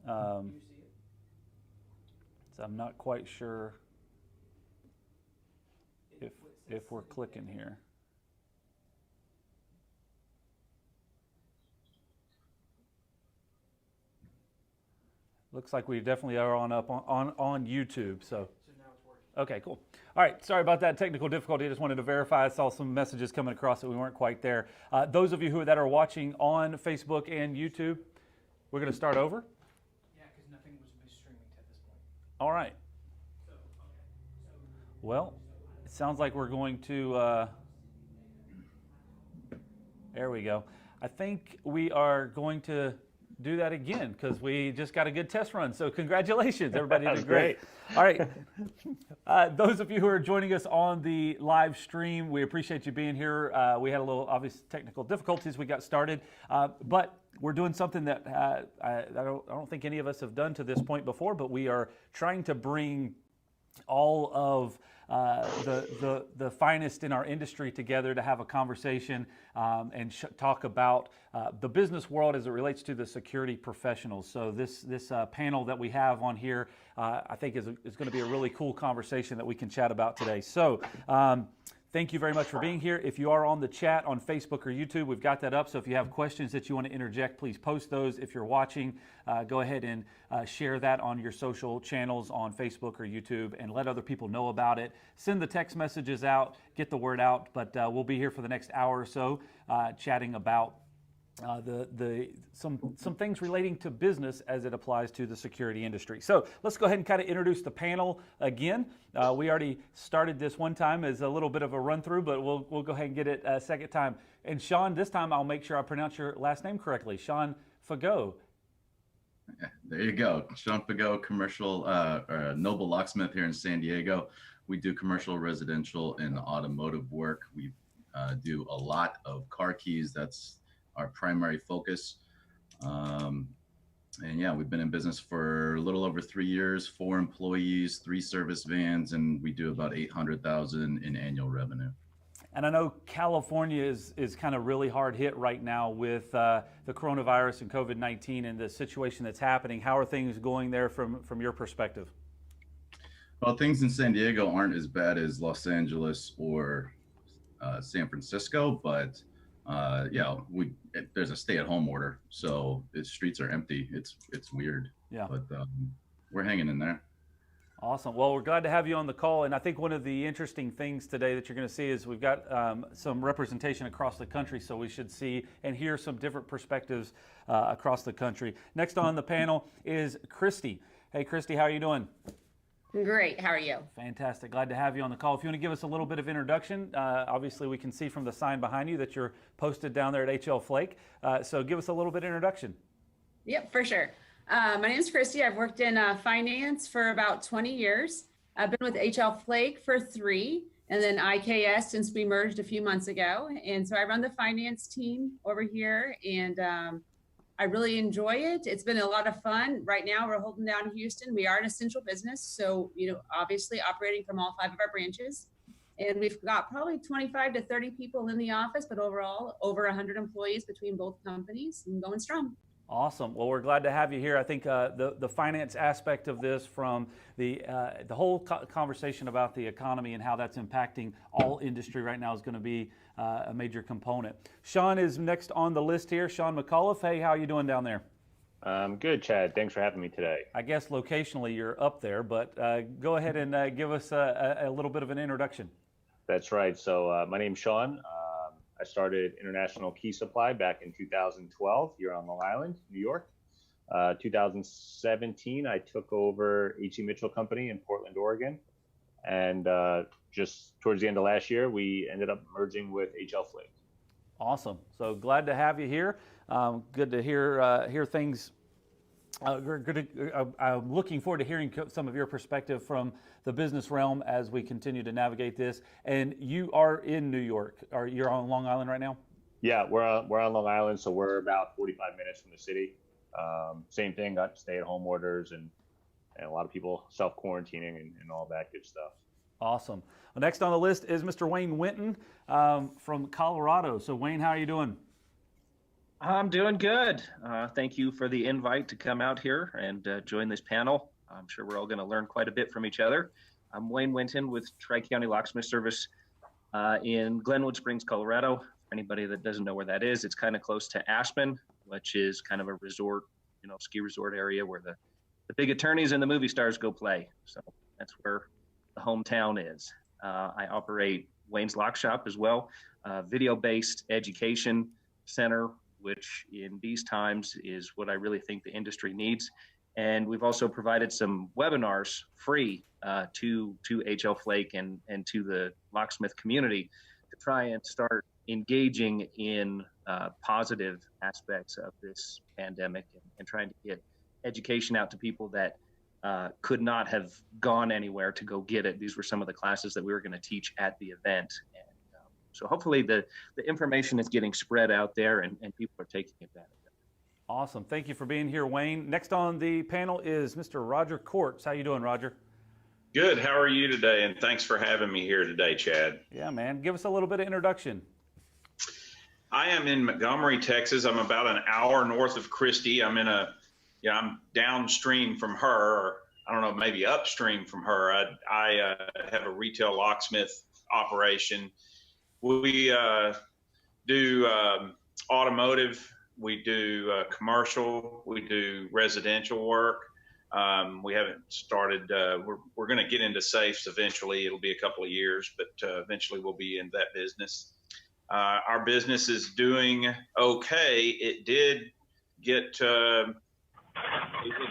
So I'm not quite sure if we're clicking here. Looks like we definitely are on YouTube. So now it's working. Okay, cool. All right, sorry about that technical difficulty. I just wanted to verify. I saw some messages coming across that we weren't quite there. Those of you that are watching on Facebook and YouTube, we're going to start over. Yeah, because nothing was streaming at this point. All right. Well, it sounds like we're going to. There we go. I think we are going to do that again because we just got a good test run. So congratulations, everybody did great. All right. Those of you who are joining us on the live stream, we appreciate you being here. We had a little obvious technical difficulties. We got started, but we're doing something that I don't think any of us have done to this point before, but we are trying to bring all of the finest in our industry together to have a conversation and talk about the business world as it relates to the security professionals. So this panel that we have on here, I think is going to be a really cool conversation that we can chat about today. So thank you very much for being here. If you are on the chat on Facebook or YouTube, we've got that up. So if you have questions that you want to interject, please post those. If you're watching, go ahead and share that on your social channels on Facebook or YouTube and let other people know about it. Send the text messages out, get the word out. But we'll be here for the next hour or so chatting about some things relating to business as it applies to the security industry. So let's go ahead and kind of introduce the panel again. We already started this one time as a little bit of a run through, but we'll go ahead and get it a second time. And Sean, this time I'll make sure I pronounce your last name correctly. Sean Fagot. There you go. Sean Fagot, commercial Noble Locksmith here in San Diego. We do commercial, residential, and automotive work. We do a lot of car keys. That's our primary focus. And yeah, we've been in business for a little over 3 years, 4 employees, 3 service vans, and we do about $800,000 in annual revenue. And I know California is kind of really hard hit right now with the coronavirus and COVID-19 and the situation that's happening. How are things going there from your perspective? Well, things in San Diego aren't as bad as Los Angeles or San Francisco, but yeah, there's a stay-at-home order, so the streets are empty. It's weird. Yeah. But we're hanging in there. Awesome. Well, we're glad to have you on the call. And I think one of the interesting things today that you're going to see is we've got some representation across the country, so we should see and hear some different perspectives across the country. Next on the panel is Christy. Hey, Christy, how are you doing? Great. How are you? Fantastic. Glad to have you on the call. If you want to give us a little bit of introduction, obviously we can see from the sign behind you that you're posted down there at HL Flake. So give us a little bit of introduction. Yep, for sure. My name is Christy. I've worked in finance for about 20 years. I've been with HL Flake for 3, and then IKS since we merged a few months ago. And so I run the finance team over here, and I really enjoy it. It's been a lot of fun. Right now, we're holding down Houston. We are an essential business, so obviously operating from all 5 of our branches. And we've got probably 25 to 30 people in the office, but overall, over 100 employees between both companies and going strong. Awesome. Well, we're glad to have you here. I think the finance aspect of this, from the whole conversation about the economy and how that's impacting all industry right now, is going to be a major component. Sean is next on the list here. Sean McAuliffe. Hey, how are you doing down there? Good, Chad. Thanks for having me today. I guess locationally you're up there, but go ahead and give us a little bit of an introduction. That's right. So my name's Sean. I started International Key Supply back in 2012 here on Long Island, New York. 2017, I took over H.E. Mitchell Company in Portland, Oregon. And just towards the end of last year, we ended up merging with HL Flake. Awesome. So glad to have you here. Good to hear things. I'm looking forward to hearing some of your perspective from the business realm as we continue to navigate this. And you are in New York. You're on Long Island right now? Yeah, we're on Long Island, so we're about 45 minutes from the city. Same thing, got stay-at-home orders and a lot of people self-quarantining and all that good stuff. Awesome. Well, next on the list is Mr. Wayne Winton from Colorado. So Wayne, how are you doing? I'm doing good. Thank you for the invite to come out here and join this panel. I'm sure we're all going to learn quite a bit from each other. I'm Wayne Winton with Tri-County Locksmith Service in Glenwood Springs, Colorado. For anybody that doesn't know where that is, it's kind of close to Aspen, which is kind of a resort, ski resort area where the big attorneys and the movie stars go play. So that's where the hometown is. I operate Wayne's Lock Shop as well, video-based education center, which in these times is what I really think the industry needs. And we've also provided some webinars free to HL Flake and to the locksmith community to try and start engaging in positive aspects of this pandemic and trying to get education out to people that could not have gone anywhere to go get it. These were some of the classes that we were going to teach at the event. So hopefully the information is getting spread out there and people are taking advantage of it. Awesome. Thank you for being here, Wayne. Next on the panel is Mr. Roger Courts. How you doing, Roger? Good. How are you today? And thanks for having me here today, Chad. Yeah, man. Give us a little bit of introduction. I am in Montgomery, Texas. I'm about an hour north of Christie. I'm I'm downstream from her, or I don't know, maybe upstream from her. I have a retail locksmith operation. We do automotive, we do commercial, we do residential work. We haven't started, we're going to get into safes eventually. It'll be a couple of years, but eventually we'll be in that business. Our business is doing okay. It did get, it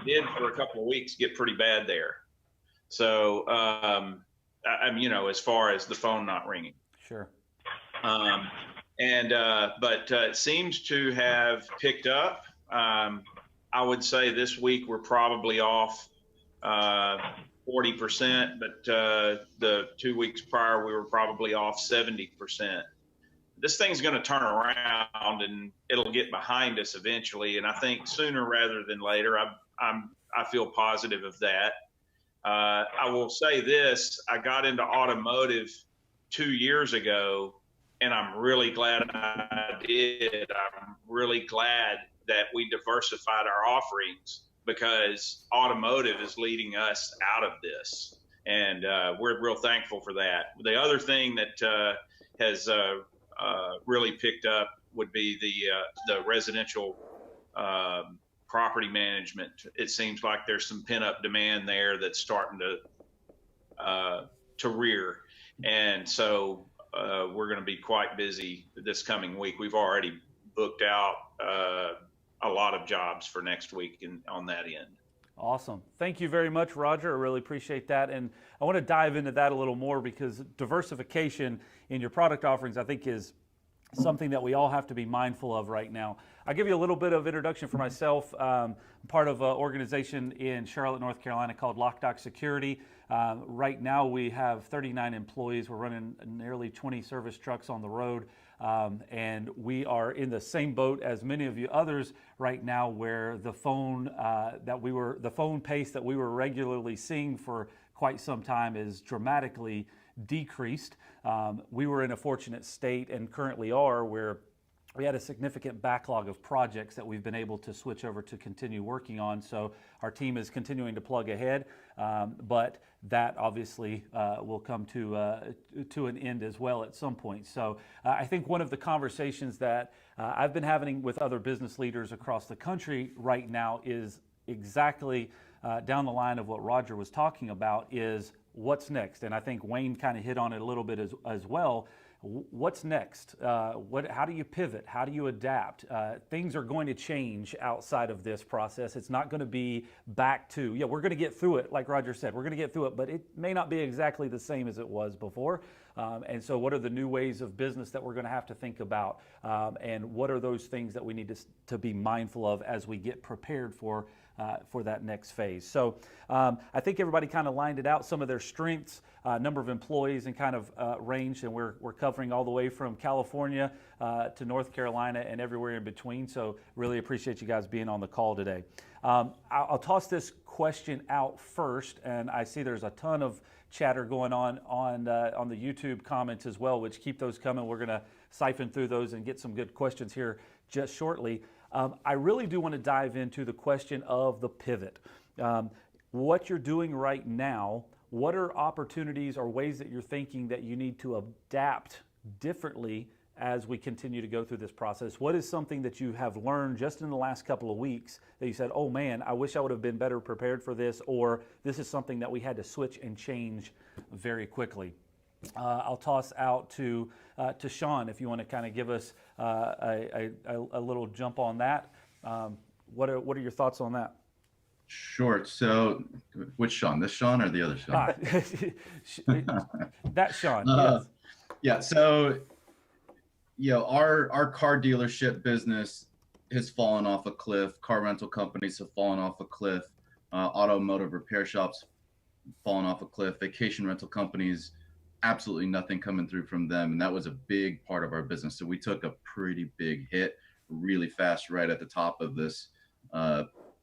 did for a couple of weeks get pretty bad there. So, as far as the phone not ringing. Sure. But it seems to have picked up. I would say this week we're probably off 40%, but the 2 weeks prior we were probably off 70%. This thing's going to turn around and it'll get behind us eventually, and I think sooner rather than later. I feel positive of that. I will say this: I got into automotive 2 years ago, and I'm really glad I did. I'm really glad that we diversified our offerings, because automotive is leading us out of this, and we're real thankful for that. The other thing that has really picked up would be the residential property management. It seems like there's some pent-up demand there that's starting to rear, and so we're going to be quite busy this coming week. We've already booked out a lot of jobs for next week on that end. Awesome. Thank you very much, Roger. I really appreciate that. And I want to dive into that a little more, because diversification in your product offerings, I think, is something that we all have to be mindful of right now. I'll give you a little bit of introduction for myself. I'm part of an organization in Charlotte, North Carolina called LockDock Security. Right now we have 39 employees. We're running nearly 20 service trucks on the road. And we are in the same boat as many of you others right now, where the phone pace that we were regularly seeing for quite some time is dramatically decreased. We were in a fortunate state, and currently are, where we had a significant backlog of projects that we've been able to switch over to continue working on. So our team is continuing to plug ahead, but that obviously will come to an end as well at some point. So I think one of the conversations that I've been having with other business leaders across the country right now is exactly down the line of what Roger was talking about, is what's next. And I think Wayne kind of hit on it a little bit as well. What's next? How do you pivot? How do you adapt? Things are going to change outside of this process. It's not going to be back to, we're going to get through it, like Roger said, we're going to get through it, but it may not be exactly the same as it was before. And so what are the new ways of business that we're going to have to think about? And what are those things that we need to be mindful of as we get prepared for that next phase? So I think everybody kind of lined it out, some of their strengths, number of employees, and kind of range, and we're covering all the way from California to North Carolina and everywhere in between. So really appreciate you guys being on the call today. I'll toss this question out first, and I see there's a ton of chatter going on the YouTube comments as well, which keep those coming. We're going to siphon through those and get some good questions here just shortly. I really do want to dive into the question of the pivot. What you're doing right now, what are opportunities or ways that you're thinking that you need to adapt differently as we continue to go through this process? What is something that you have learned just in the last couple of weeks that you said, oh man, I wish I would have been better prepared for this, or this is something that we had to switch and change very quickly? I'll toss out to Sean if you want to kind of give us a little jump on that. What are your thoughts on that? Sure. So, which Sean? This Sean or the other Sean? That Sean. Yes. Yeah. So, our car dealership business has fallen off a cliff. Car rental companies have fallen off a cliff. Automotive repair shops fallen off a cliff. Vacation rental companies, absolutely nothing coming through from them, and that was a big part of our business. So we took a pretty big hit really fast right at the top of this.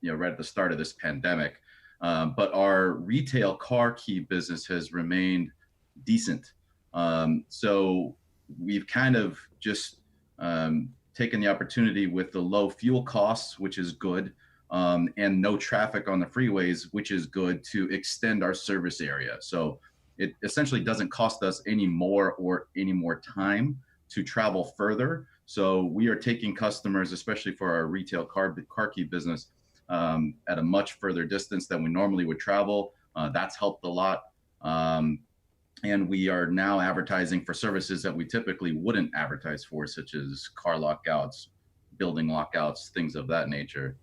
Right at the start of this pandemic. But our retail car key business has remained decent. So we've kind of just taken the opportunity with the low fuel costs, which is good, and no traffic on the freeways, which is good, to extend our service area. So it essentially doesn't cost us any more or any more time to travel further. So we are taking customers, especially for our retail car key business, at a much further distance than we normally would travel. That's helped a lot. And we are now advertising for services that we typically wouldn't advertise for, such as car lockouts, building lockouts, things of that nature.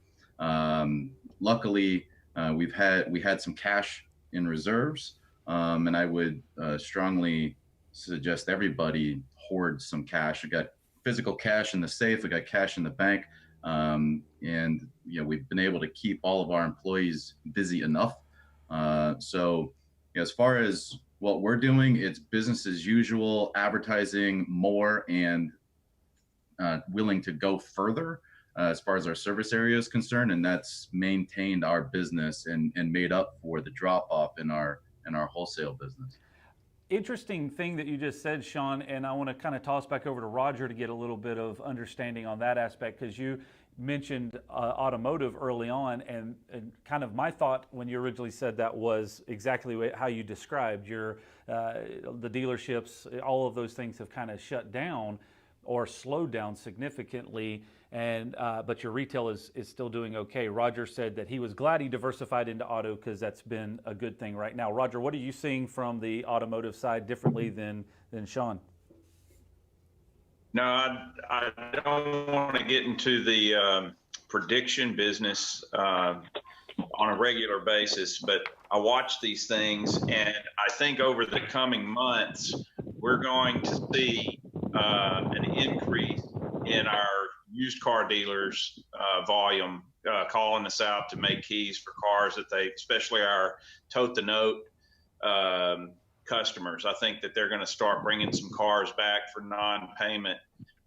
Luckily, we had some cash in reserves, and I would strongly suggest everybody hoard some cash. We got physical cash in the safe, we got cash in the bank. And we've been able to keep all of our employees busy enough. So as far as what we're doing, it's business as usual, advertising more, and willing to go further as far as our service area is concerned. And that's maintained our business and made up for the drop off in our wholesale business. Interesting thing that you just said, Sean, and I want to kind of toss back over to Roger to get a little bit of understanding on that aspect, because you mentioned automotive early on, and kind of my thought when you originally said that was exactly how you described the dealerships. All of those things have kind of shut down or slowed down significantly, and but your retail is still doing okay. Roger said that he was glad he diversified into auto because that's been a good thing right now. Roger, what are you seeing from the automotive side differently than Sean? No, I don't want to get into the prediction business on a regular basis, but I watch these things, and I think over the coming months, we're going to see an increase in our used car dealers volume, calling us out to make keys for cars that they, especially our tote the note customers. I think that they're going to start bringing some cars back for non-payment.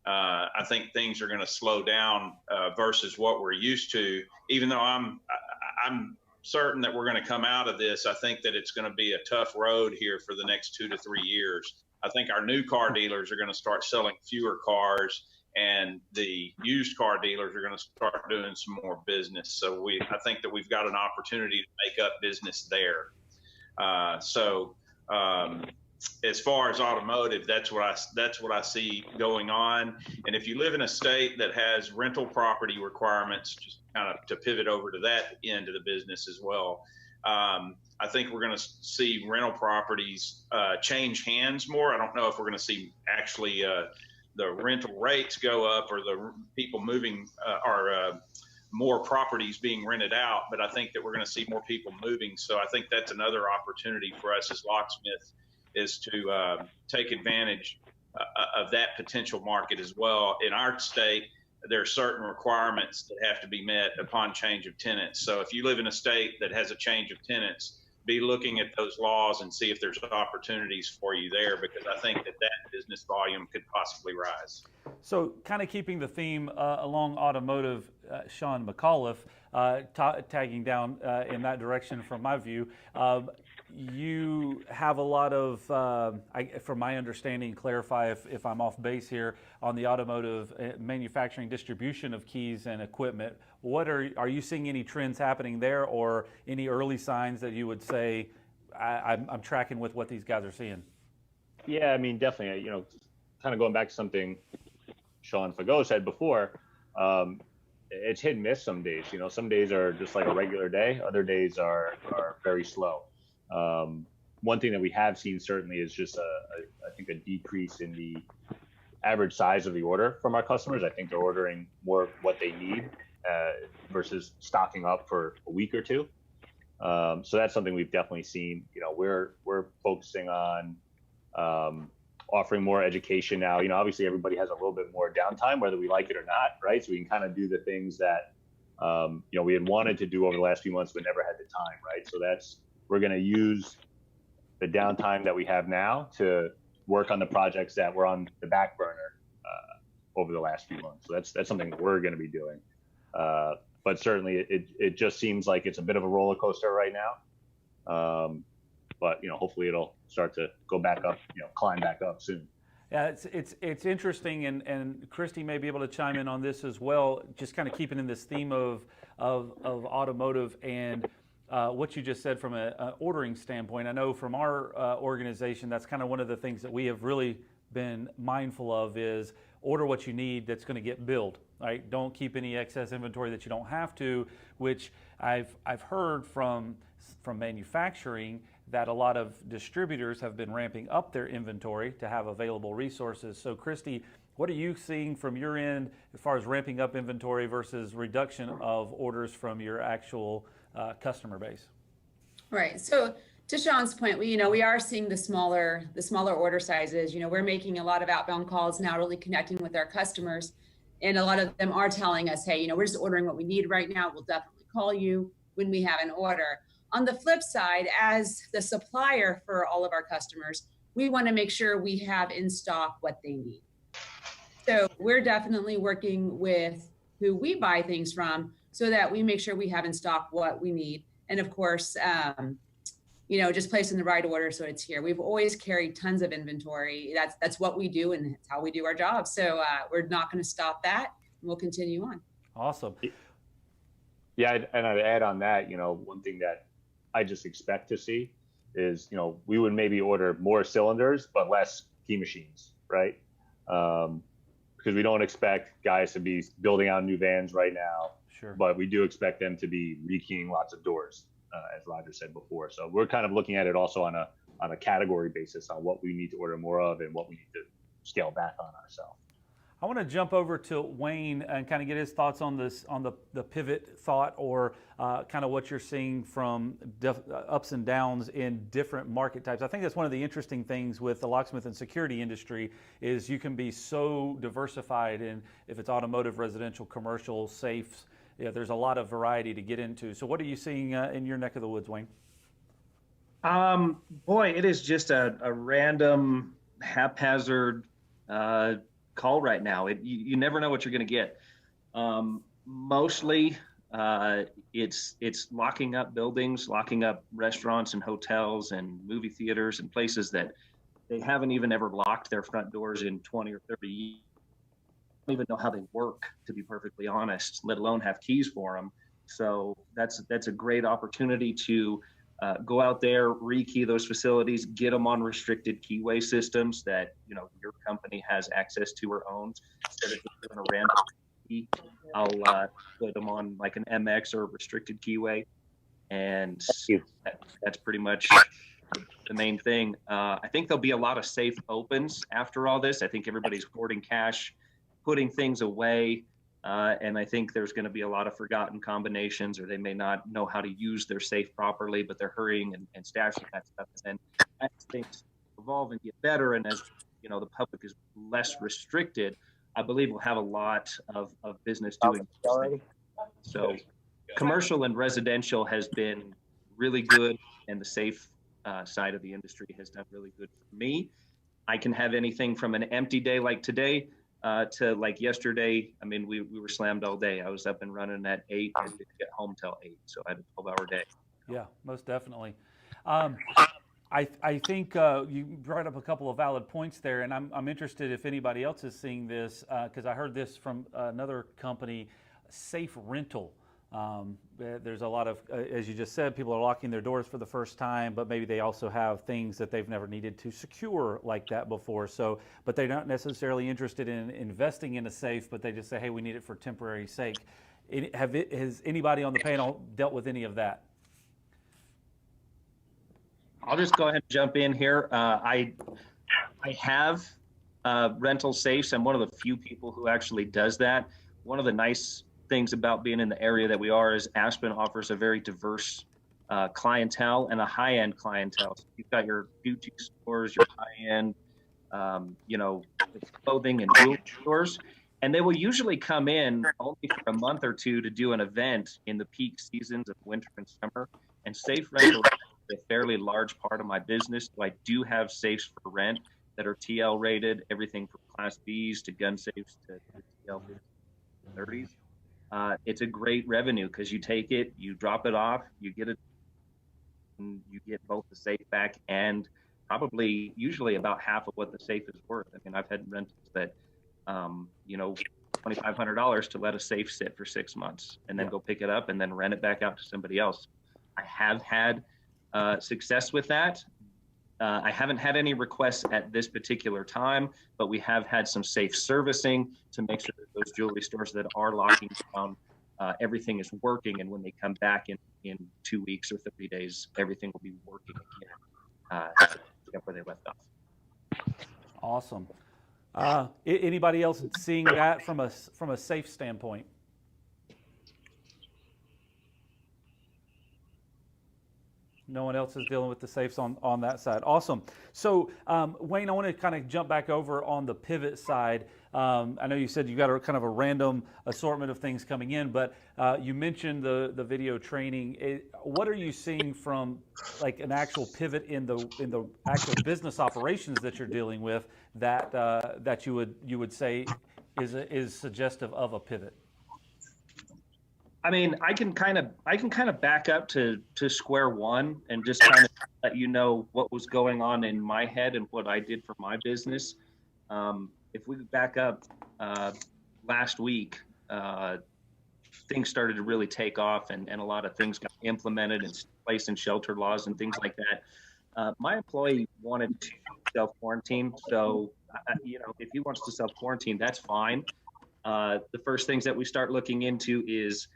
I think things are going to slow down versus what we're used to. Even though I'm certain that we're going to come out of this, I think that it's going to be a tough road here for the next 2 to 3 years. I think our new car dealers are going to start selling fewer cars, and the used car dealers are going to start doing some more business. So I think that we've got an opportunity to make up business there. As far as automotive, that's what I see going on. And if you live in a state that has rental property requirements, just kind of to pivot over to that end of the business as well, I think we're going to see rental properties change hands more. I don't know if we're going to see actually the rental rates go up or the people moving or more properties being rented out, but I think that we're going to see more people moving. So I think that's another opportunity for us as locksmiths, is to take advantage of that potential market as well. In our state, there are certain requirements that have to be met upon change of tenants. So if you live in a state that has a change of tenants, be looking at those laws and see if there's opportunities for you there, because I think that business volume could possibly rise. So kind of keeping the theme along automotive, Sean McAuliffe, tagging down in that direction from my view. You have a lot of, from my understanding, clarify if I'm off base here, on the automotive manufacturing distribution of keys and equipment. What are you seeing any trends happening there, or any early signs that you would say I'm tracking with what these guys are seeing? Yeah, I mean, definitely, kind of going back to something Sean Fagot said before, it's hit and miss some days. Some days are just like a regular day. Other days are very slow. One thing that we have seen certainly is just I think a decrease in the average size of the order from our customers. I think they're ordering more of what they need versus stocking up for a week or two. So that's something we've definitely seen. We're focusing on offering more education now. Obviously everybody has a little bit more downtime, whether we like it or not, right? So we can kind of do the things that we had wanted to do over the last few months but never had the time, right? So we're going to use the downtime that we have now to work on the projects that were on the back burner over the last few months. So that's something that we're going to be doing. But certainly it just seems like it's a bit of a roller coaster right now. But hopefully it'll start to go back up, climb back up soon. Yeah, it's interesting, and Christy may be able to chime in on this as well. Just kind of keeping in this theme of automotive and what you just said from an ordering standpoint. I know from our organization, that's kind of one of the things that we have really been mindful of is order what you need that's going to get billed. Right? Don't keep any excess inventory that you don't have to, which I've heard from manufacturing that a lot of distributors have been ramping up their inventory to have available resources. So Christy, what are you seeing from your end as far as ramping up inventory versus reduction of orders from your actual customer base? Right. So to Sean's point, we are seeing the smaller order sizes. We're making a lot of outbound calls now, really connecting with our customers. And a lot of them are telling us, hey, we're just ordering what we need right now. We'll definitely call you when we have an order. On the flip side, as the supplier for all of our customers, we want to make sure we have in stock what they need. So we're definitely working with who we buy things from so that we make sure we have in stock what we need. And of course, just placing the right order so it's here. We've always carried tons of inventory. That's what we do, and it's how we do our job. So we're not going to stop that. We'll continue on. Awesome. Yeah, and I'd add on that, one thing that I just expect to see is, we would maybe order more cylinders, but less key machines, right? Because we don't expect guys to be building out new vans right now, sure, but we do expect them to be rekeying lots of doors, as Roger said before. So we're kind of looking at it also on a category basis on what we need to order more of and what we need to scale back on ourselves. I want to jump over to Wayne and kind of get his thoughts on this, on the pivot thought, or kind of what you're seeing from ups and downs in different market types. I think that's one of the interesting things with the locksmith and security industry is you can be so diversified in if it's automotive, residential, commercial, safes. Yeah, there's a lot of variety to get into. So what are you seeing in your neck of the woods, Wayne? Boy, it is just a random, haphazard call right now. You never know what you're going to get. Mostly, it's locking up buildings, locking up restaurants and hotels and movie theaters and places that they haven't even ever locked their front doors in 20 or 30 years. I don't even know how they work, to be perfectly honest, let alone have keys for them. So that's a great opportunity to go out there, rekey those facilities, get them on restricted keyway systems that your company has access to or owns. Instead of just doing a random key, I'll put them on like an MX or a restricted keyway, and that's pretty much the main thing. I think there'll be a lot of safe opens after all this. I think everybody's hoarding cash, putting things away. And I think there's going to be a lot of forgotten combinations, or they may not know how to use their safe properly, but they're hurrying and stashing that stuff. And as things evolve and get better, and as the public is less restricted, I believe we'll have a lot of business doing this. So commercial and residential has been really good, and the safe side of the industry has done really good for me. I can have anything from an empty day like today to like yesterday. I mean, we were slammed all day. I was up and running at 8 and didn't get home till 8. So I had a 12-hour day. Yeah, most definitely. I think you brought up a couple of valid points there, and I'm interested if anybody else is seeing this, because I heard this from another company, Safe Rental. There's a lot of, as you just said, people are locking their doors for the first time, but maybe they also have things that they've never needed to secure like that before. So, but they're not necessarily interested in investing in a safe, but they just say, hey, we need it for temporary sake. Has anybody on the panel dealt with any of that? I'll just go ahead and jump in here. I have rental safes. I'm one of the few people who actually does that. One of the nice things about being in the area that we are is Aspen offers a very diverse clientele and a high-end clientele. So you've got your beauty stores, your high-end, clothing and jewelry stores, and they will usually come in only for a month or two to do an event in the peak seasons of winter and summer. And safe rental is a fairly large part of my business. So I do have safes for rent that are TL rated, everything from Class Bs to gun safes to TL 30s. It's a great revenue because you take it, you drop it off, you get it, and you get both the safe back and probably usually about half of what the safe is worth. I mean, I've had rentals that, $2,500 to let a safe sit for 6 months and then go pick it up and then rent it back out to somebody else. I have had success with that. I haven't had any requests at this particular time, but we have had some safe servicing to make sure that those jewelry stores that are locking down, everything is working. And when they come back in 2 weeks or 30 days, everything will be working again, where they left off. Awesome. Anybody else seeing that from a safe standpoint? No one else is dealing with the safes on that side. Awesome. So, Wayne, I want to kind of jump back over on the pivot side. I know you said you got a kind of a random assortment of things coming in, but you mentioned the video training. What are you seeing from like an actual pivot in the actual business operations that you're dealing with that you would say is suggestive of a pivot? I mean, I can kind of back up to square one and just kind of let you know what was going on in my head and what I did for my business. If we back up last week, things started to really take off and a lot of things got implemented and placed in shelter laws and things like that. My employee wanted to self-quarantine. So, if he wants to self-quarantine, that's fine. The first things that we start looking into is,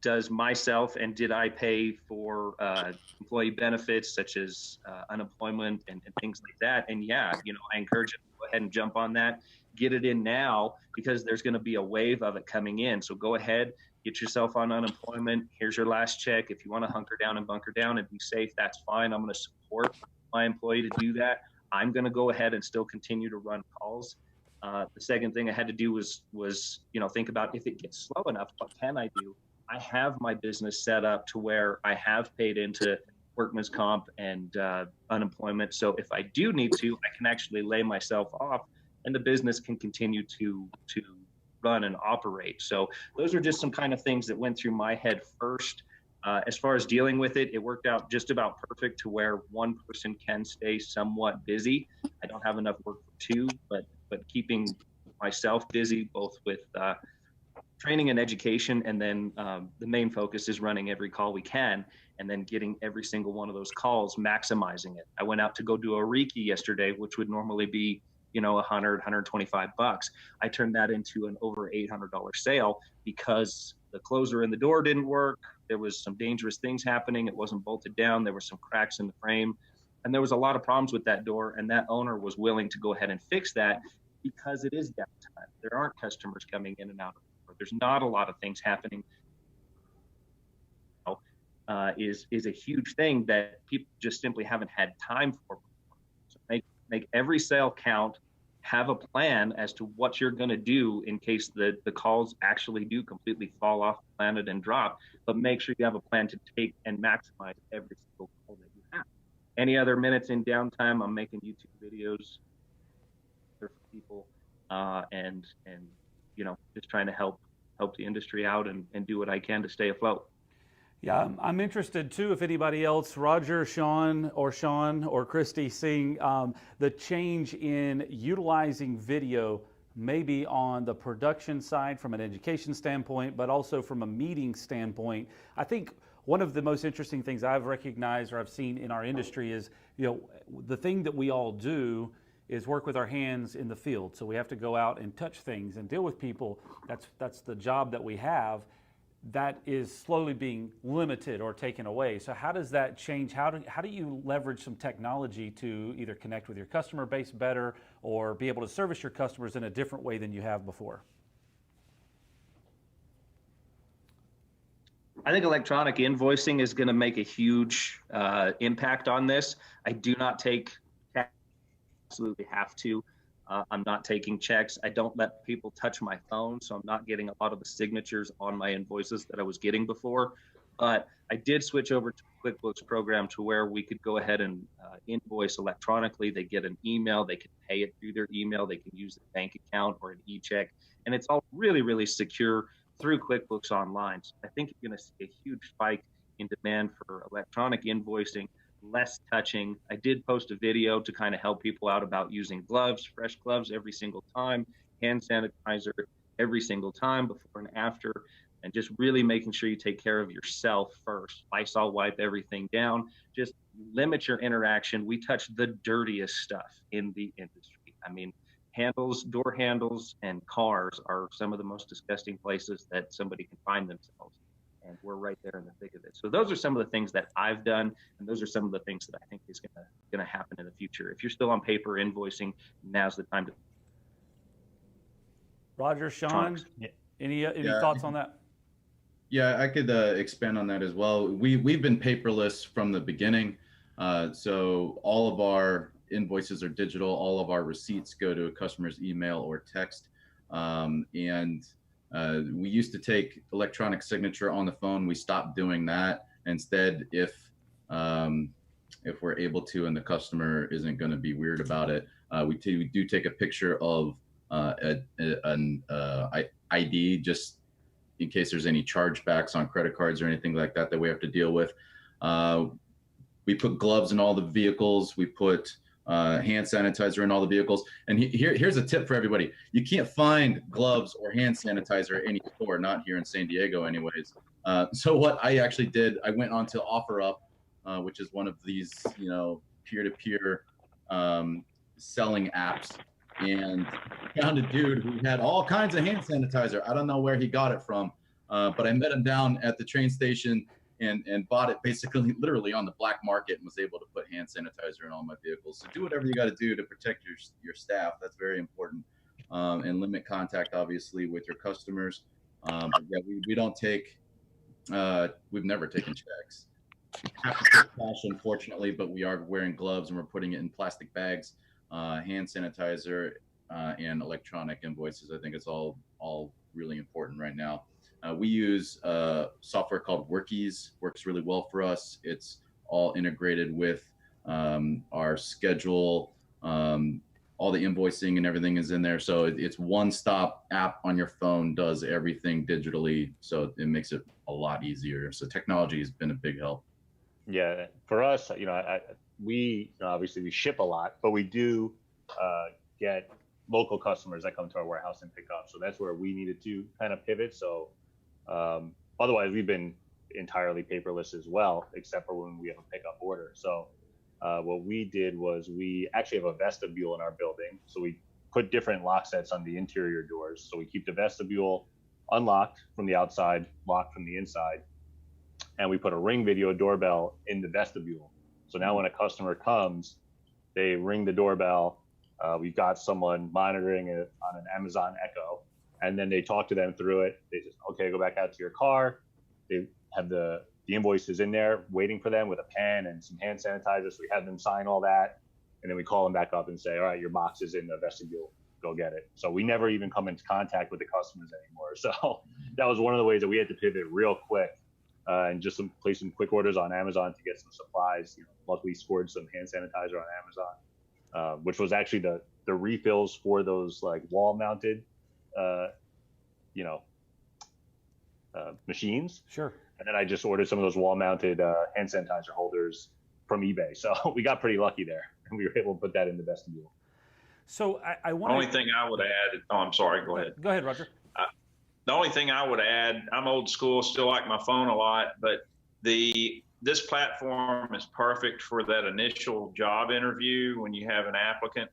does myself and did I pay for employee benefits such as unemployment and things like that? And yeah, I encourage you to go ahead and jump on that, get it in now because there's going to be a wave of it coming in. So go ahead, get yourself on unemployment. Here's your last check. If you want to hunker down and bunker down and be safe, that's fine. I'm going to support my employee to do that. I'm going to go ahead and still continue to run calls. The second thing I had to do was think about if it gets slow enough, what can I do? I have my business set up to where I have paid into workman's comp and unemployment. So if I do need to, I can actually lay myself off and the business can continue to run and operate. So those are just some kind of things that went through my head first. As far as dealing with it, it worked out just about perfect to where one person can stay somewhat busy. I don't have enough work for two, but keeping myself busy both with training and education, and then the main focus is running every call we can and then getting every single one of those calls, maximizing it. I went out to go do a Reiki yesterday, which would normally be $125. I turned that into an over $800 sale because the closer in the door didn't work. There was some dangerous things happening. It wasn't bolted down. There were some cracks in the frame. And there was a lot of problems with that door, and that owner was willing to go ahead and fix that because it is downtime. There aren't customers coming in and out of the door. There's not a lot of things happening. Is a huge thing that people just simply haven't had time for. So make every sale count. Have a plan as to what you're going to do in case the calls actually do completely fall off the planet and drop. But make sure you have a plan to take and maximize every single call that you have. Any other minutes in downtime, I'm making YouTube videos for people. and just trying to help the industry out and do what I can to stay afloat. Yeah, I'm interested too if anybody else, Roger, Sean, or Christy, seeing the change in utilizing video, maybe on the production side from an education standpoint, but also from a meeting standpoint. I think one of the most interesting things I've recognized or I've seen in our industry is, the thing that we all do is work with our hands in the field. So we have to go out and touch things and deal with people. That's the job that we have. That is slowly being limited or taken away. So how does that change? How do you leverage some technology to either connect with your customer base better or be able to service your customers in a different way than you have before? I think electronic invoicing is going to make a huge impact on this. I do not take cash, absolutely have to. I'm not taking checks. I don't let people touch my phone, so I'm not getting a lot of the signatures on my invoices that I was getting before. But I did switch over to a QuickBooks program to where we could go ahead and invoice electronically. They get an email, they can pay it through their email, they can use their bank account or an e-check, and it's all really, really secure through QuickBooks Online. So I think you're going to see a huge spike in demand for electronic invoicing, less touching. I did post a video to kind of help people out about using gloves, fresh gloves every single time, hand sanitizer every single time before and after, and just really making sure you take care of yourself first. Lysol wipe everything down, just limit your interaction. We touch the dirtiest stuff in the industry. I mean, handles, door handles, and cars are some of the most disgusting places that somebody can find themselves. And we're right there in the thick of it. So those are some of the things that I've done, and those are some of the things that I think is gonna happen in the future. If you're still on paper invoicing, now's the time to. Roger, Sean, any thoughts on that? Yeah, I could expand on that as well. We've been paperless from the beginning, so all of our invoices are digital. All of our receipts go to a customer's email or text, and we used to take electronic signature on the phone. We stopped doing that. Instead, if we're able to and the customer isn't going to be weird about it, we do take a picture of an ID just in case there's any chargebacks on credit cards or anything like that that we have to deal with. We put gloves in all the vehicles. We put hand sanitizer in all the vehicles. And here's a tip for everybody. You can't find gloves or hand sanitizer at any store, not here in San Diego anyways. So what I actually did, I went on to OfferUp, which is one of these, peer-to-peer selling apps, and found a dude who had all kinds of hand sanitizer. I don't know where he got it from, but I met him down at the train station and bought it basically literally on the black market and was able to put hand sanitizer in all my vehicles. So do whatever you got to do to protect your staff. That's very important. And limit contact, obviously, with your customers. But yeah, we don't take, we've never taken checks. Have to take cash, unfortunately, but we are wearing gloves and we're putting it in plastic bags, hand sanitizer, and electronic invoices. I think it's all really important right now. We use software called Workies. Works really well for us. It's all integrated with our schedule. All the invoicing and everything is in there. So it's one-stop app on your phone, does everything digitally. So it makes it a lot easier. So technology has been a big help. Yeah, for us, we obviously we ship a lot, but we do get local customers that come to our warehouse and pick up. So that's where we needed to kind of pivot. So otherwise, we've been entirely paperless as well, except for when we have a pickup order. So what we did was we actually have a vestibule in our building. So we put different lock sets on the interior doors. So we keep the vestibule unlocked from the outside, locked from the inside. And we put a Ring video doorbell in the vestibule. So now when a customer comes, they ring the doorbell. We've got someone monitoring it on an Amazon Echo, and then they talk to them through it. They just, okay, go back out to your car. They have the invoices in there waiting for them with a pen and some hand sanitizer. So we have them sign all that. And then we call them back up and say, all right, your box is in the vestibule, go get it. So we never even come into contact with the customers anymore. So that was one of the ways that we had to pivot real quick. And just place some quick orders on Amazon to get some supplies. Luckily scored some hand sanitizer on Amazon, which was actually the refills for those like wall mounted, machines. Sure. And then I just ordered some of those wall mounted hand sanitizer holders from eBay. So we got pretty lucky there, and we were able to put that in the vestibule. So I The want only thing I would add, oh, I'm sorry, go ahead. Go ahead, Roger. The only thing I would add, I'm old school, still like my phone a lot, but this platform is perfect for that initial job interview when you have an applicant.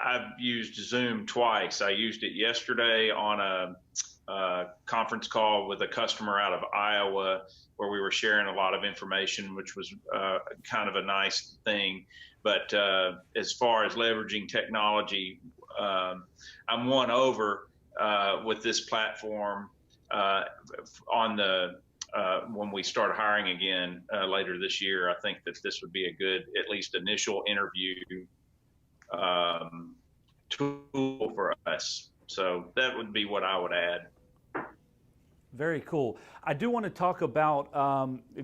I've used Zoom twice. I used it yesterday on a conference call with a customer out of Iowa where we were sharing a lot of information, which was kind of a nice thing. But as far as leveraging technology, I'm won over with this platform when we start hiring again later this year. I think that this would be a good, at least initial interview tool for us. So that would be what I would add. Very cool. I do want to talk about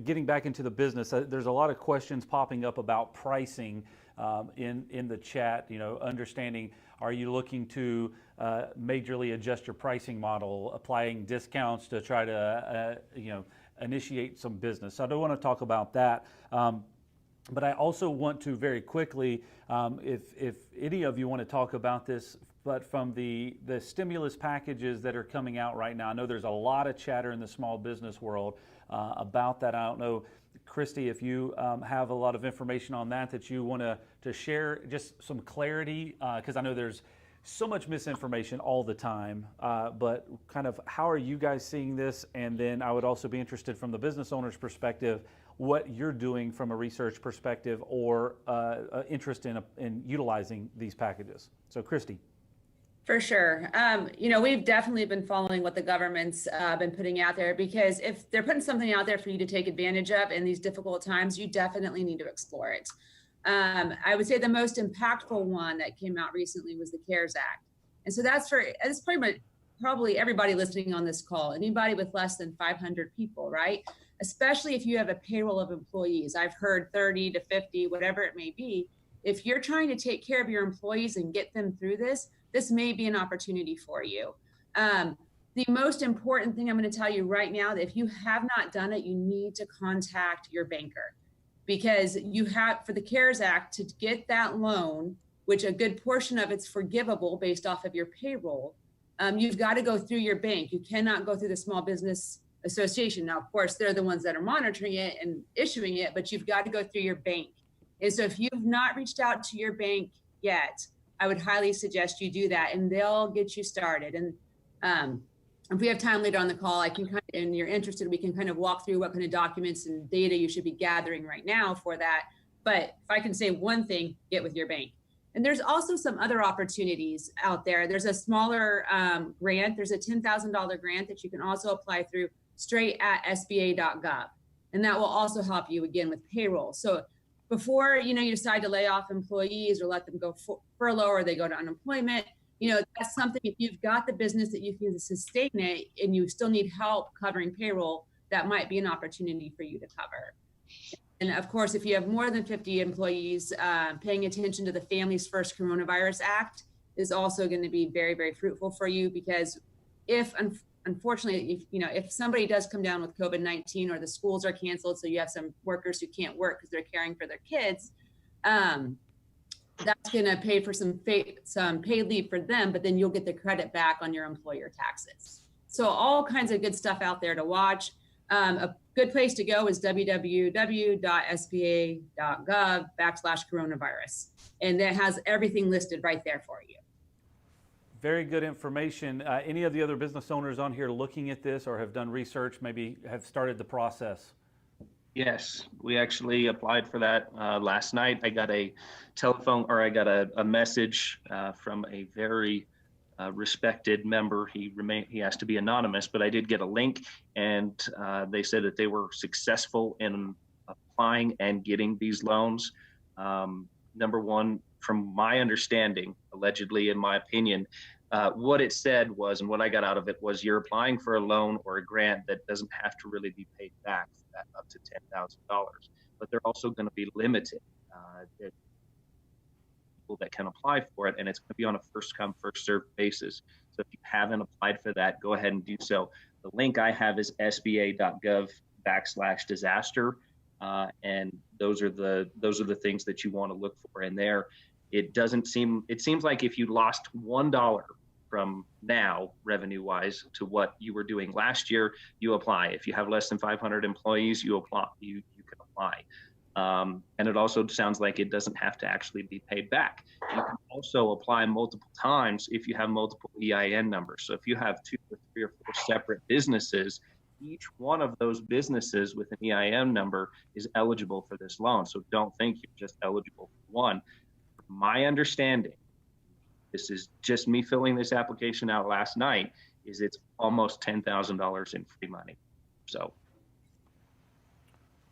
getting back into the business. There's a lot of questions popping up about pricing in the chat. Understanding, are you looking to majorly adjust your pricing model, applying discounts to try to initiate some business? So I do want to talk about that. But I also want to very quickly, if any of you want to talk about this, but from the stimulus packages that are coming out right now, I know there's a lot of chatter in the small business world about that. I don't know, Christy, if you have a lot of information on that you want to share, just some clarity, because I know there's so much misinformation all the time, but kind of how are you guys seeing this? And then I would also be interested from the business owner's perspective, what you're doing from a research perspective or interest in utilizing these packages. So Christy. For sure. We've definitely been following what the government's been putting out there, because if they're putting something out there for you to take advantage of in these difficult times, you definitely need to explore it. I would say the most impactful one that came out recently was the CARES Act. And so that's pretty much probably everybody listening on this call, anybody with less than 500 people, right? Especially if you have a payroll of employees. I've heard 30 to 50, whatever it may be. If you're trying to take care of your employees and get them through this may be an opportunity for you. The most important thing I'm going to tell you right now, that if you have not done it, you need to contact your banker, because you have, for the CARES Act, to get that loan, which a good portion of it's forgivable based off of your payroll, you've got to go through your bank. You cannot go through the Small Business Association. Now, of course, they're the ones that are monitoring it and issuing it, but you've got to go through your bank. And so if you've not reached out to your bank yet, I would highly suggest you do that, and they'll get you started. And if we have time later on the call, and you're interested, we can kind of walk through what kind of documents and data you should be gathering right now for that. But if I can say one thing, get with your bank. And there's also some other opportunities out there. There's a smaller grant. There's a $10,000 grant that you can also apply through straight at SBA.gov. And that will also help you again with payroll. So before you decide to lay off employees or let them go furlough or they go to unemployment, that's something, if you've got the business that you can sustain it and you still need help covering payroll, that might be an opportunity for you to cover. And of course, if you have more than 50 employees, paying attention to the Families First Coronavirus Act is also going to be very, very fruitful for you, because unfortunately, if somebody does come down with COVID-19 or the schools are canceled, so you have some workers who can't work because they're caring for their kids, that's going to pay for some paid leave for them, but then you'll get the credit back on your employer taxes. So all kinds of good stuff out there to watch. A good place to go is www.sba.gov/coronavirus. And that has everything listed right there for you. Very good information. Any of the other business owners on here looking at this or have done research, maybe have started the process? Yes, we actually applied for that last night. I got a a message from a very respected member. He has to be anonymous, but I did get a link, and they said that they were successful in applying and getting these loans. Number one, from my understanding, allegedly, in my opinion, what it said was, and what I got out of it was, you're applying for a loan or a grant that doesn't have to really be paid back for that up to $10,000. but they're also going to be limited. People that can apply for it, and it's going to be on a first come, first served basis. So if you haven't applied for that, go ahead and do so. The link I have is sba.gov/disaster. And those are the things that you want to look for in there. It seems like if you lost $1 from now revenue wise to what you were doing last year, you apply. If you have less than 500 employees, you apply. You can apply. And it also sounds like it doesn't have to actually be paid back. You can also apply multiple times if you have multiple EIN numbers. So if you have 2 or 3 or 4 separate businesses, each one of those businesses with an EIN number is eligible for this loan. So don't think you're just eligible for one. From my understanding, this is just me filling this application out last night, is it's almost $10,000 in free money. So.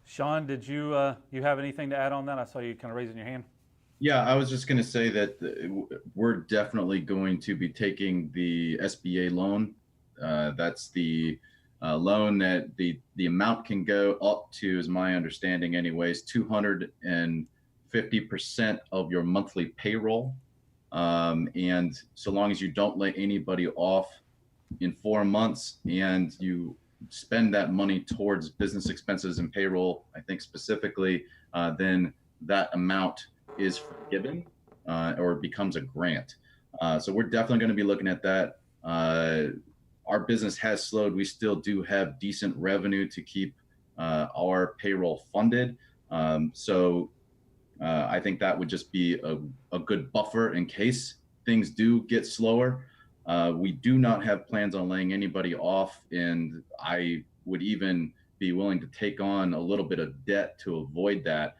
Sean, did you you have anything to add on that? I saw you kind of raising your hand. Yeah, I was just going to say that we're definitely going to be taking the SBA loan. That's the loan that the amount can go up to, is my understanding anyways, 250% of your monthly payroll. And so long as you don't lay anybody off in 4 months and you spend that money towards business expenses and payroll, I think specifically, then that amount is forgiven or becomes a grant. So we're definitely going to be looking at that. Our business has slowed. We still do have decent revenue to keep our payroll funded. So I think that would just be a good buffer in case things do get slower. We do not have plans on laying anybody off, and I would even be willing to take on a little bit of debt to avoid that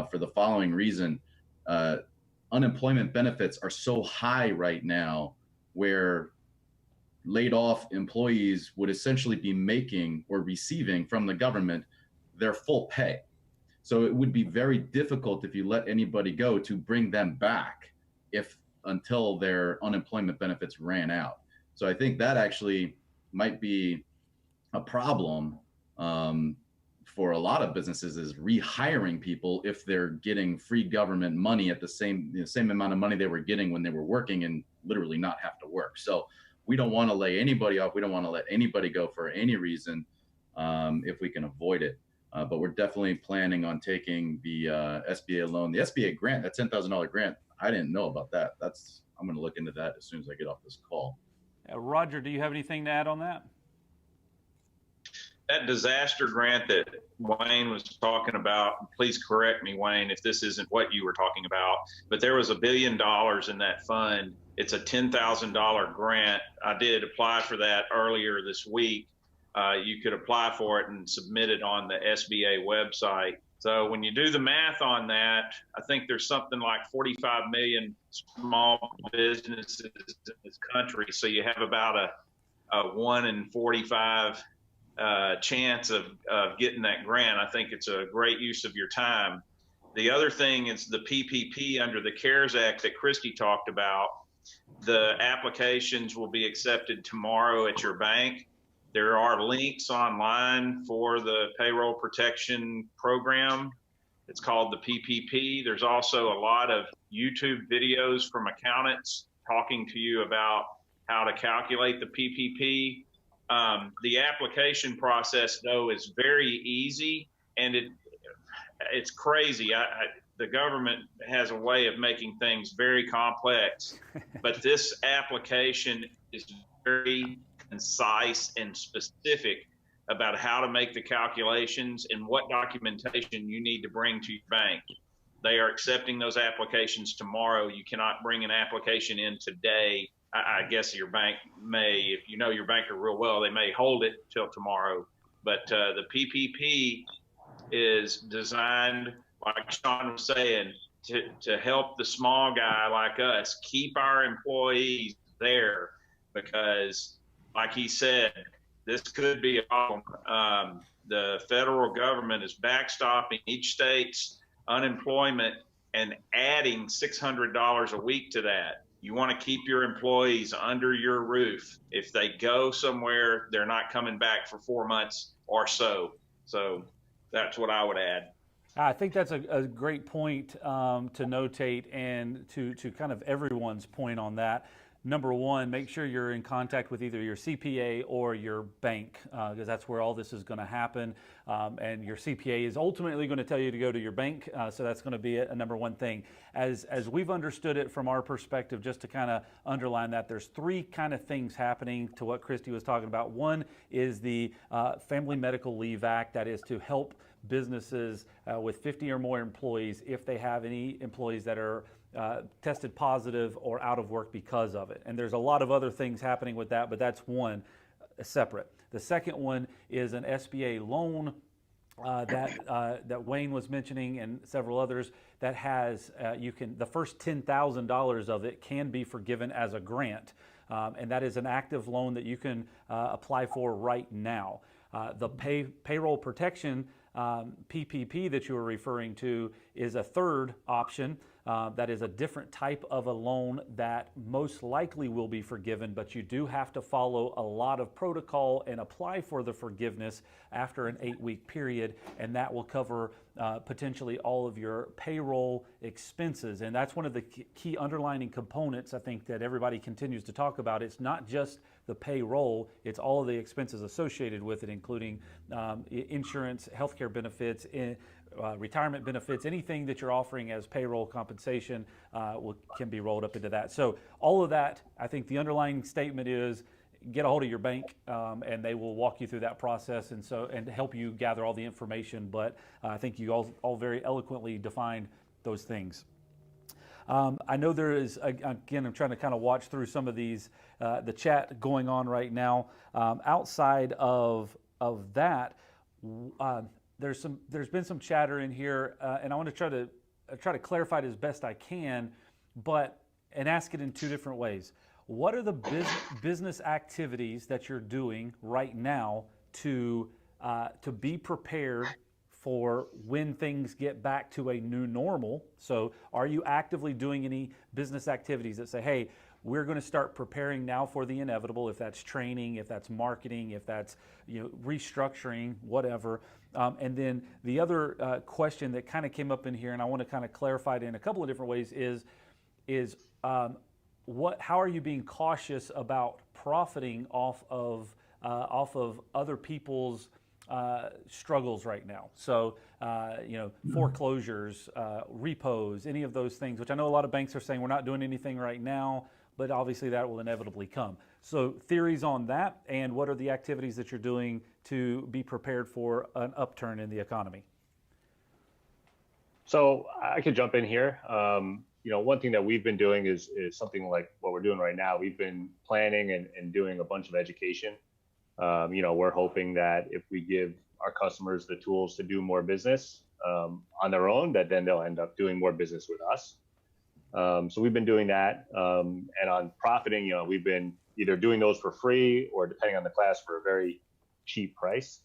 for the following reason. Unemployment benefits are so high right now where laid off employees would essentially be making or receiving from the government their full pay. So it would be very difficult if you let anybody go to bring them back until their unemployment benefits ran out. So I think that actually might be a problem for a lot of businesses, is rehiring people if they're getting free government money at the same amount of money they were getting when they were working and literally not have to work. So we don't want to lay anybody off. We don't want to let anybody go for any reason if we can avoid it. But we're definitely planning on taking the SBA loan. The SBA grant, that $10,000 grant, I didn't know about that. I'm going to look into that as soon as I get off this call. Roger, do you have anything to add on that? That disaster grant that Wayne was talking about, please correct me, Wayne, if this isn't what you were talking about, but there was $1 billion in that fund. It's a $10,000 grant. I did apply for that earlier this week. You could apply for it and submit it on the SBA website. So when you do the math on that, I think there's something like 45 million small businesses in this country. So you have about a 1 in 45 chance of getting that grant. I think it's a great use of your time. The other thing is the PPP under the CARES Act that Christy talked about. The applications will be accepted tomorrow at your bank. There are links online for the payroll protection program. It's called the PPP. There's also a lot of YouTube videos from accountants talking to you about how to calculate the PPP. The application process, though, is very easy, and it's crazy. The government has a way of making things very complex, but this application is very concise and specific about how to make the calculations and what documentation you need to bring to your bank. They are accepting those applications tomorrow. You cannot bring an application in today. I guess your bank may, if you know your banker real well, they may hold it till tomorrow. But the PPP is designed, like Sean was saying, to help the small guy like us keep our employees there, because like he said, this could be a problem. The federal government is backstopping each state's unemployment and adding $600 a week to that. You want to keep your employees under your roof. If they go somewhere, they're not coming back for 4 months or so. So that's what I would add. I think that's a great point to notate, and to kind of everyone's point on that. Number one, make sure you're in contact with either your CPA or your bank, because that's where all this is going to happen. And your CPA is ultimately going to tell you to go to your bank, so that's going to be a number one thing. As we've understood it from our perspective, just to kind of underline that, there's three kind of things happening to what Christy was talking about. One is the Family Medical Leave Act, that is to help businesses with 50 or more employees if they have any employees that are tested positive or out of work because of it. And there's a lot of other things happening with that, but that's one separate. The second one is an SBA loan that Wayne was mentioning, and several others, that has the first $10,000 of it can be forgiven as a grant, and that is an active loan that you can apply for right now. The payroll protection PPP that you were referring to is a third option. That is a different type of a loan that most likely will be forgiven, but you do have to follow a lot of protocol and apply for the forgiveness after an 8-week period, and that will cover potentially all of your payroll expenses. And that's one of the key underlining components, I think, that everybody continues to talk about. It's not just the payroll, it's all of the expenses associated with it, including insurance, healthcare benefits, retirement benefits, anything that you're offering as payroll compensation can be rolled up into that. So all of that, I think the underlying statement is get a hold of your bank, and they will walk you through that process and help you gather all the information. But I think you all very eloquently defined those things. I know there is, again, I'm trying to kind of watch through some of these, the chat going on right now. Outside of that, there's been some chatter in here, and I want to try to clarify it as best I can, and ask it in two different ways. What are the business activities that you're doing right now to be prepared for when things get back to a new normal? So are you actively doing any business activities that say, hey, we're going to start preparing now for the inevitable, if that's training, if that's marketing, if that's restructuring, whatever. And then the other question that kind of came up in here, and I want to kind of clarify it in a couple of different ways, is how are you being cautious about profiting off of other people's struggles right now? So, foreclosures, repos, any of those things, which I know a lot of banks are saying we're not doing anything right now, but obviously that will inevitably come. So theories on that, and what are the activities that you're doing to be prepared for an upturn in the economy? So I could jump in here. One thing that we've been doing is something like what we're doing right now. We've been planning and doing a bunch of education. We're hoping that if we give our customers the tools to do more business on their own, that then they'll end up doing more business with us. So we've been doing that. And on profiting, we've been either doing those for free or, depending on the class, for a very cheap price.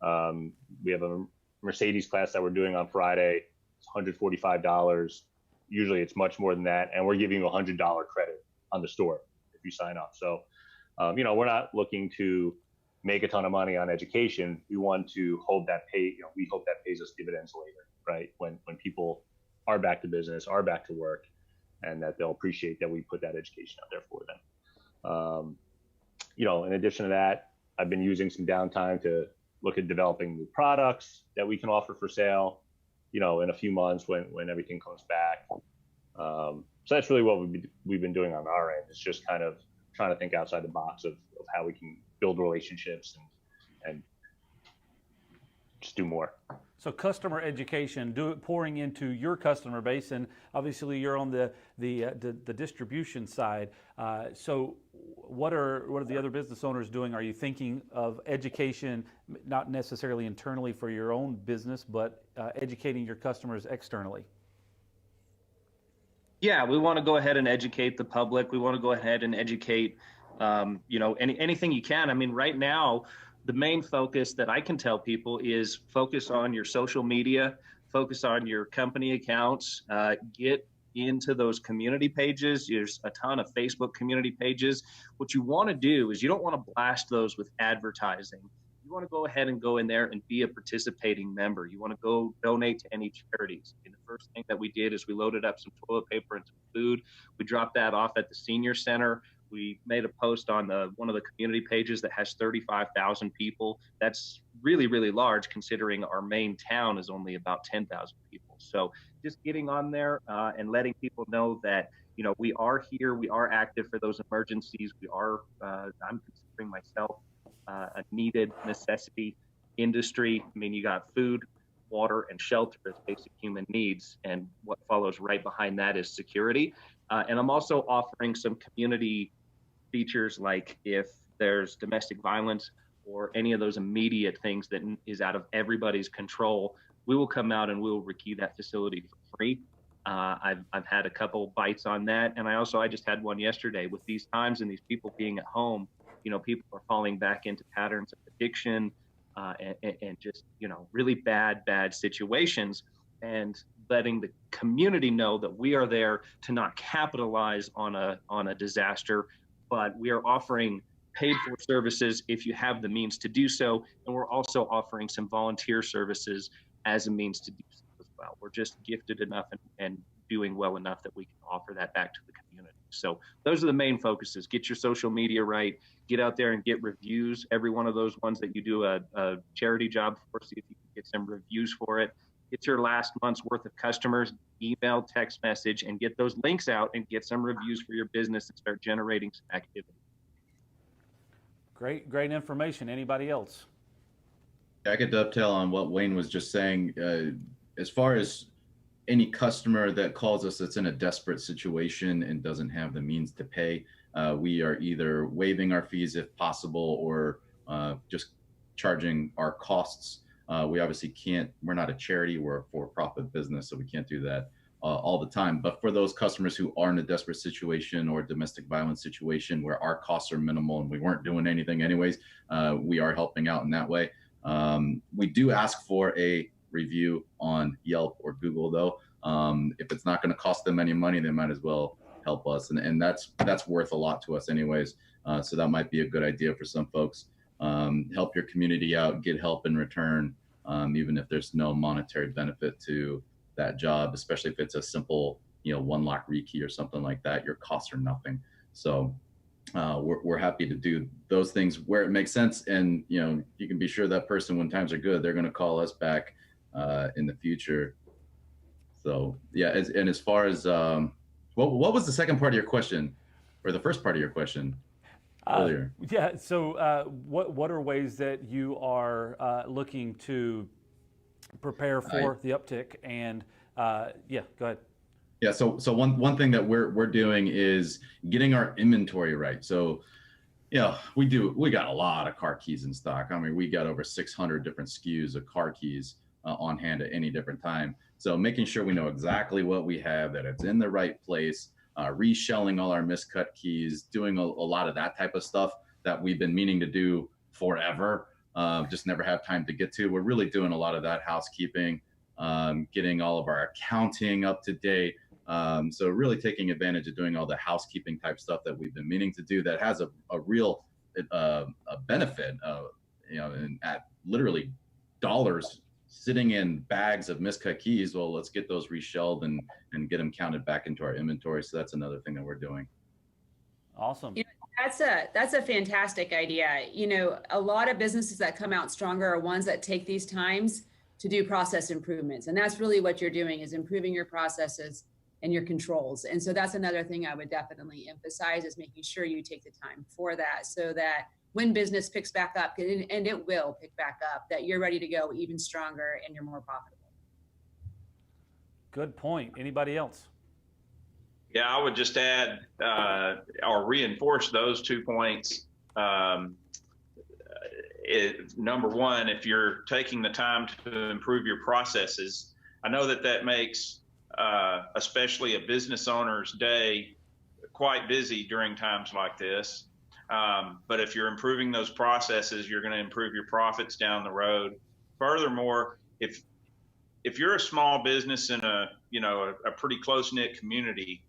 We have a Mercedes class that we're doing on Friday. It's $145. Usually it's much more than that. And we're giving you a $100 credit on the store if you sign up. So, we're not looking to make a ton of money on education. We want to hold that we hope that pays us dividends later, right? When people are back to business, are back to work, and that they'll appreciate that we put that education out there for them. In addition to that, I've been using some downtime to look at developing new products that we can offer for sale, in a few months when everything comes back. So that's really what we've been doing on our end. It's just kind of trying to think outside the box of how we can build relationships and just do more. So customer education, pouring into your customer base, and obviously you're on the distribution side. So what are the other business owners doing? Are you thinking of education, not necessarily internally for your own business, but educating your customers externally? Yeah, we want to go ahead and educate the public. We want to go ahead and educate, anything you can. I mean, right now, the main focus that I can tell people is focus on your social media, focus on your company accounts, get into those community pages. There's a ton of Facebook community pages. What you want to do is you don't want to blast those with advertising. you want to go ahead and go in there and be a participating member. You want to go donate to any charities. And the first thing that we did is we loaded up some toilet paper and some food. We dropped that off at the senior center. We made a post on one of the community pages that has 35,000 people. That's really, really large considering our main town is only about 10,000 people. So just getting on there and letting people know that, you know, we are here, we are active for those emergencies. We are, I'm considering myself a needed necessity industry. I mean, you got food, water, and shelter as basic human needs. And what follows right behind that is security. And I'm also offering some community features, like if there's domestic violence or any of those immediate things that is out of everybody's control, we will come out and we will rekey that facility for free. I've had a couple bites on that. And I just had one yesterday. With these times and these people being at home, you know, people are falling back into patterns of addiction and just, you know, really bad situations, and letting the community know that we are there to not capitalize on a disaster, but we are offering paid for services if you have the means to do so. And we're also offering some volunteer services as a means to do so as well. We're just gifted enough and doing well enough that we can offer that back to the community. So those are the main focuses. Get your social media right, get out there and get reviews. Every one of those ones that you do a charity job for, see if you can get some reviews for it. Get your last month's worth of customers, email, text message, and get those links out and get some reviews for your business and start generating some activity. Great information. Anybody else? I could dovetail on what Wayne was just saying. As far as any customer that calls us that's in a desperate situation and doesn't have the means to pay, we are either waiving our fees if possible or just charging our costs. We obviously can't, we're not a charity, we're a for-profit business, so we can't do that all the time. But for those customers who are in a desperate situation or domestic violence situation where our costs are minimal and we weren't doing anything anyways, we are helping out in that way. We do ask for a review on Yelp or Google though. If it's not going to cost them any money, they might as well help us. And that's worth a lot to us anyways. So that might be a good idea for some folks. Help your community out, get help in return, even if there's no monetary benefit to that job, especially if it's a simple, you know, one lock rekey or something like that. Your costs are nothing. So we're happy to do those things where it makes sense. And, you know, you can be sure that person, when times are good, they're going to call us back in the future. So yeah, and as far as what was the second part of your question, or the first part of your question earlier? Yeah. So what are ways that you are looking to prepare for the uptick? And yeah, go ahead. Yeah. So one thing that we're doing is getting our inventory right. So, you know, we got a lot of car keys in stock. I mean, we got over 600 different SKUs of car keys on hand at any different time. So making sure we know exactly what we have, that it's in the right place, reshelling all our miscut keys, doing a lot of that type of stuff that we've been meaning to do forever, just never have time to get to. We're really doing a lot of that housekeeping, getting all of our accounting up to date. So really taking advantage of doing all the housekeeping type stuff that we've been meaning to do that has a real a benefit, you know, and at literally dollars sitting in bags of miscut keys. Well, let's get those reshelled and get them counted back into our inventory. So that's another thing that we're doing. Awesome. You know, that's a fantastic idea. You know, a lot of businesses that come out stronger are ones that take these times to do process improvements. And that's really what you're doing, is improving your processes and your controls. And so that's another thing I would definitely emphasize, is making sure you take the time for that, so that when business picks back up, and it will pick back up, that you're ready to go even stronger and you're more profitable. Good point. Anybody else? Yeah, I would just add or reinforce those 2 points. Number one, if you're taking the time to improve your processes, I know that makes especially a business owner's day quite busy during times like this. But if you're improving those processes, you're going to improve your profits down the road. Furthermore, if you're a small business in a pretty close-knit community,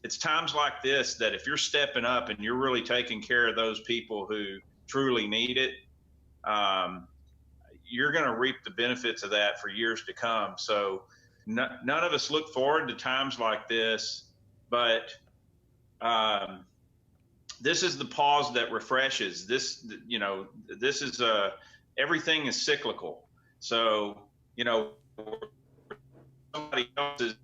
it's times like this that if you're stepping up and you're really taking care of those people who truly need it, you're going to reap the benefits of that for years to come. So none of us look forward to times like this, but this is the pause that refreshes. This is everything is cyclical. So, somebody else is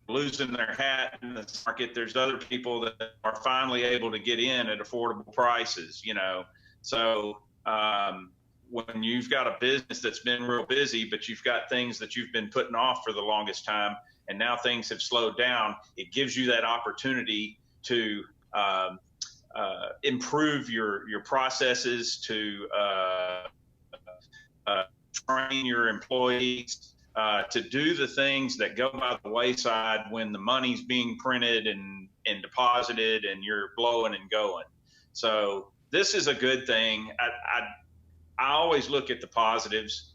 losing their hat in the market. There's other people that are finally able to get in at affordable prices, So when you've got a business that's been real busy, but you've got things that you've been putting off for the longest time, and now things have slowed down, it gives you that opportunity to improve your processes, to train your employees, to do the things that go by the wayside when the money's being printed and deposited and you're blowing and going. So this is a good thing. I always look at the positives.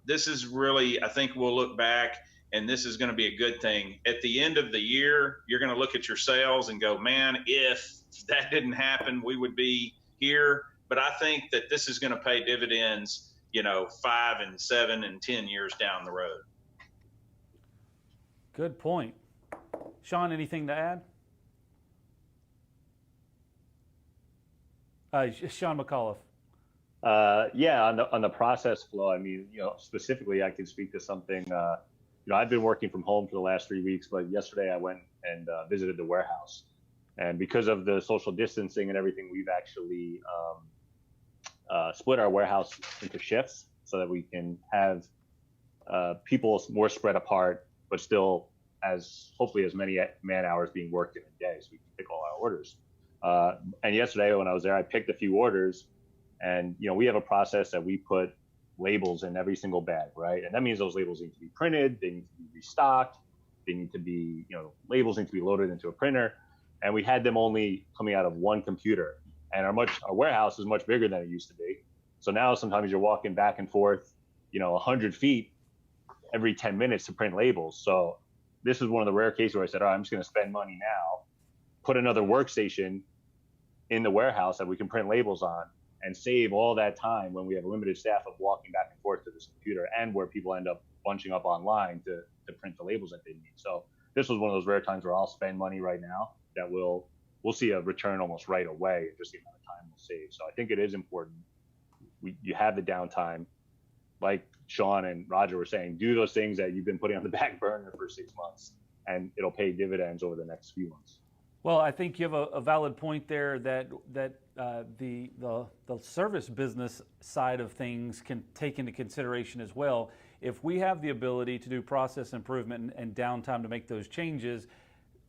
This is really, I think we'll look back and this is going to be a good thing. At the end of the year, you're going to look at your sales and go, man, if that didn't happen, we would be here. But I think that this is going to pay dividends, 5 and 7 and 10 years down the road. Good point. Sean, anything to add? Sean McAuliffe. Yeah, on the process flow, I mean, specifically, I can speak to something. I've been working from home for the last 3 weeks, but yesterday I went and visited the warehouse, and because of the social distancing and everything, we've actually split our warehouse into shifts so that we can have people more spread apart, but still hopefully as many man hours being worked in a day, so we can pick all our orders. And yesterday when I was there, I picked a few orders. And, we have a process that we put labels in every single bag, right? And that means those labels need to be printed, they need to be restocked, they need to be, labels need to be loaded into a printer. And we had them only coming out of one computer. And our warehouse is much bigger than it used to be. So now sometimes you're walking back and forth, 100 feet every 10 minutes to print labels. So this is one of the rare cases where I said, all right, I'm just going to spend money now, put another workstation in the warehouse that we can print labels on, and save all that time when we have a limited staff of walking back and forth to this computer, and where people end up bunching up online to print the labels that they need. So this was one of those rare times where I'll spend money right now that we'll see a return almost right away, just the amount of time we'll save. So I think it is important. You have the downtime, like Sean and Roger were saying, do those things that you've been putting on the back burner for 6 months, and it'll pay dividends over the next few months. Well, I think you have a valid point there that the service business side of things can take into consideration as well. If we have the ability to do process improvement and downtime to make those changes,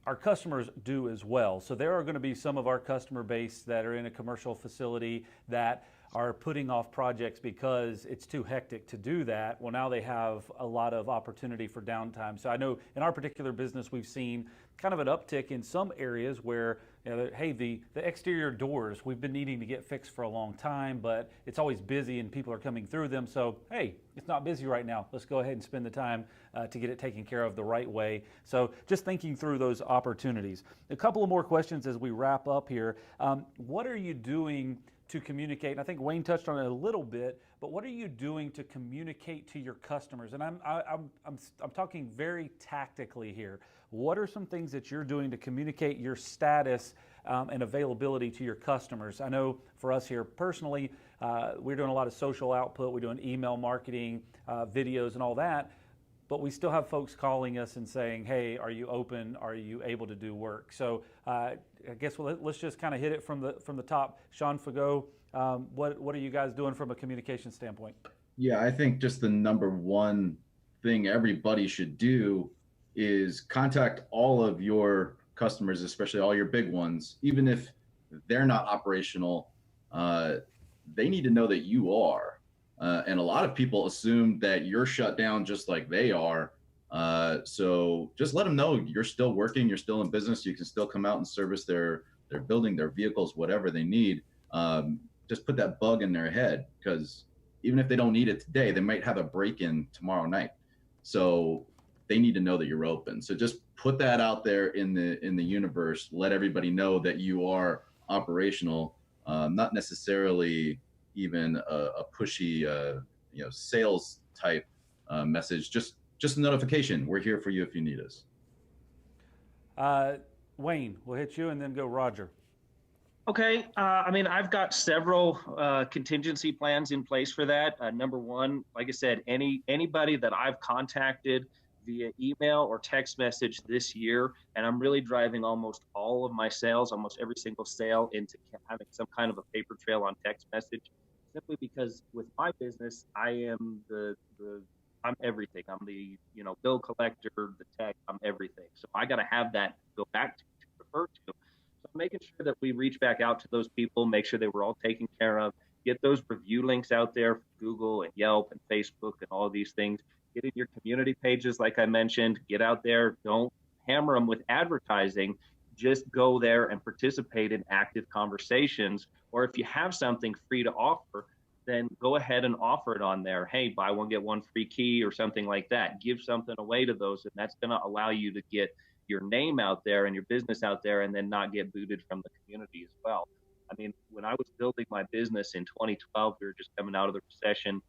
our customers do as well. So there are going to be some of our customer base that are in a commercial facility that are putting off projects because it's too hectic to do that. Well, now they have a lot of opportunity for downtime. So I know in our particular business, we've seen kind of an uptick in some areas where, hey, the exterior doors, we've been needing to get fixed for a long time, but it's always busy and people are coming through them. So, hey, it's not busy right now. Let's go ahead and spend the time to get it taken care of the right way. So just thinking through those opportunities. A couple of more questions as we wrap up here. What are you doing to communicate? And I think Wayne touched on it a little bit, but what are you doing to communicate to your customers? And I'm talking very tactically here. What are some things that you're doing to communicate your status and availability to your customers? I know for us here personally, we're doing a lot of social output. We're doing email marketing, videos and all that, but we still have folks calling us and saying, hey, are you open? Are you able to do work? So I guess let's just kind of hit it from the top. Sean Fagot, what are you guys doing from a communication standpoint? Yeah, I think just the number one thing everybody should do is contact all of your customers, especially all your big ones. Even if they're not operational, they need to know that you are. And a lot of people assume that you're shut down just like they are. So just let them know you're still working, you're still in business, you can still come out and service their building, their vehicles, whatever they need. Just put that bug in their head, because even if they don't need it today, they might have a break-in tomorrow night. So they need to know that you're open. So just put that out there in the universe. Let everybody know that you are operational. not necessarily even a pushy, sales type message. Just a notification. We're here for you if you need us. Wayne, we'll hit you and then go Roger. Okay, I mean, I've got several contingency plans in place for that. Number one, like I said, anybody that I've contacted via email or text message this year, and I'm really driving almost all of my sales, almost every single sale, into having some kind of a paper trail on text message, simply because with my business, I am I'm everything. I'm the bill collector, the tech, I'm everything. So I got to have that go back to refer to. So making sure that we reach back out to those people, make sure they were all taken care of, get those review links out there for Google and Yelp and Facebook and all of these things. Get in your community pages, like I mentioned, get out there. Don't hammer them with advertising. Just go there and participate in active conversations. Or if you have something free to offer, then go ahead and offer it on there. Hey, buy one, get one free key or something like that. Give something away to those, and that's going to allow you to get your name out there and your business out there, and then not get booted from the community as well. I mean, when I was building my business in 2012, we were just coming out of the recession.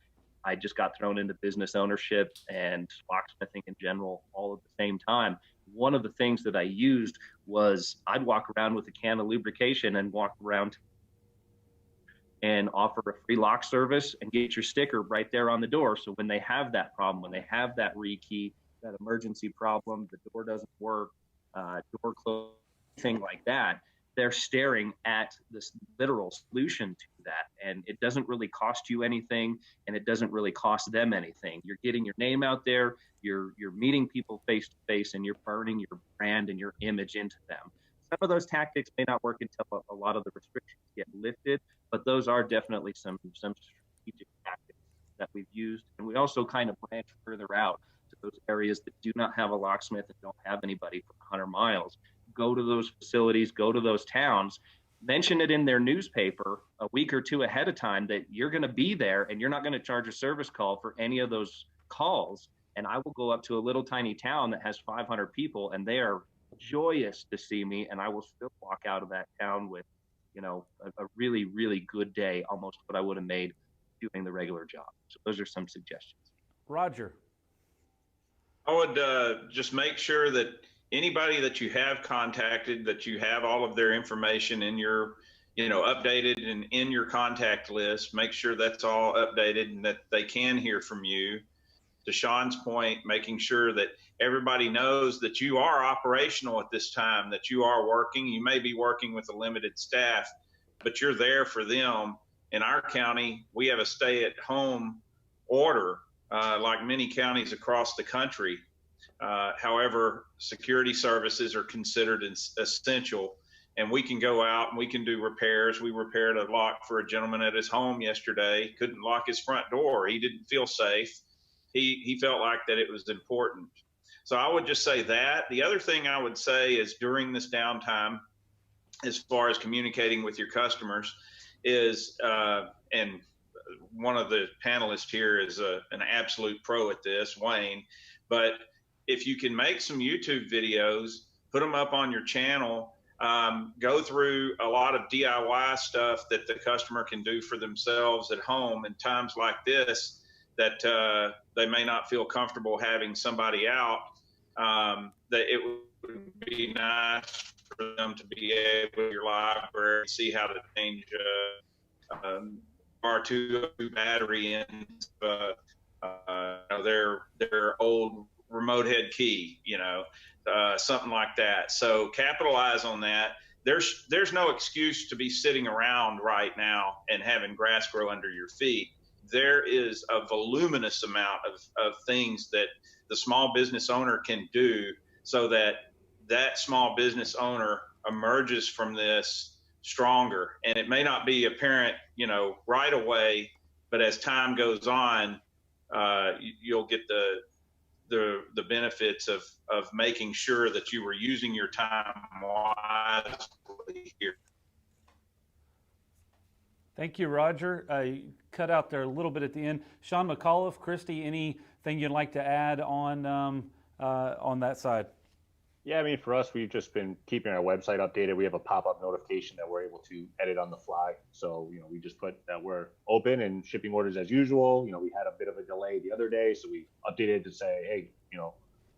I just got thrown into business ownership and locksmithing in general all at the same time. One of the things that I used was I'd walk around with a can of lubrication and walk around and offer a free lock service and get your sticker right there on the door. So when they have that problem, when they have that rekey, that emergency problem, the door doesn't work, door closed, thing like that, they're staring at this literal solution to that. And it doesn't really cost you anything, and it doesn't really cost them anything. You're getting your name out there, you're meeting people face to face, and you're burning your brand and your image into them. Some of those tactics may not work until a lot of the restrictions get lifted, but those are definitely some strategic tactics that we've used. And we also kind of branch further out to those areas that do not have a locksmith and don't have anybody for 100 miles. Go to those facilities, go to those towns, mention it in their newspaper a week or two ahead of time that you're going to be there and you're not going to charge a service call for any of those calls. And I will go up to a little tiny town that has 500 people, and they are joyous to see me, and I will still walk out of that town with a really, really good day, almost what I would have made doing the regular job. So those are some suggestions. Roger. I would just make sure that anybody that you have contacted, that you have all of their information in your, updated and in your contact list. Make sure that's all updated and that they can hear from you. To Sean's point, making sure that everybody knows that you are operational at this time, that you are working. You may be working with a limited staff, but you're there for them. In our county, we have a stay-at-home order, like many counties across the country. However, security services are considered essential, and we can go out and we can do repairs. We repaired a lock for a gentleman at his home yesterday. Couldn't lock his front door. He didn't feel safe. He felt like that it was important. So I would just say that. The other thing I would say is during this downtime, as far as communicating with your customers, is, and one of the panelists here is an absolute pro at this, Wayne, but if you can make some YouTube videos, put them up on your channel, go through a lot of DIY stuff that the customer can do for themselves at home in times like this, that they may not feel comfortable having somebody out, that it would be nice for them to be able to your library, see how to change R2 battery in their old remote head key, something like that. So capitalize on that. There's no excuse to be sitting around right now and having grass grow under your feet. There is a voluminous amount of things that the small business owner can do so that that small business owner emerges from this stronger. And it may not be apparent, right away, but as time goes on, you'll get the benefits of making sure that you were using your time wisely here. Thank you, Roger. You cut out there a little bit at the end. Sean McAuliffe, Christy, anything you'd like to add on that side? Yeah, I mean, for us, we've just been keeping our website updated. We have a pop-up notification that we're able to edit on the fly. So, we just put that we're open and shipping orders as usual. We had a bit of a delay the other day, so we updated to say, hey,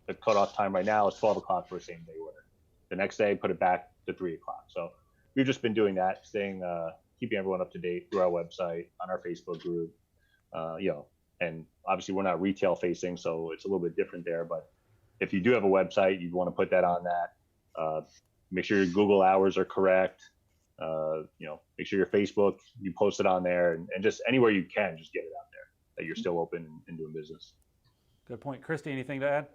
the cutoff time right now is 12 o'clock for a same day order. The next day, put it back to 3 o'clock. So we've just been doing that, keeping everyone up to date through our website, on our Facebook group, and obviously we're not retail facing, so it's a little bit different there, but if you do have a website, you'd want to put that on that. Make sure your Google hours are correct. Make sure your Facebook, you post it on there, and just anywhere you can, just get it out there that you're still open and doing business. Good point. Christy, anything to add?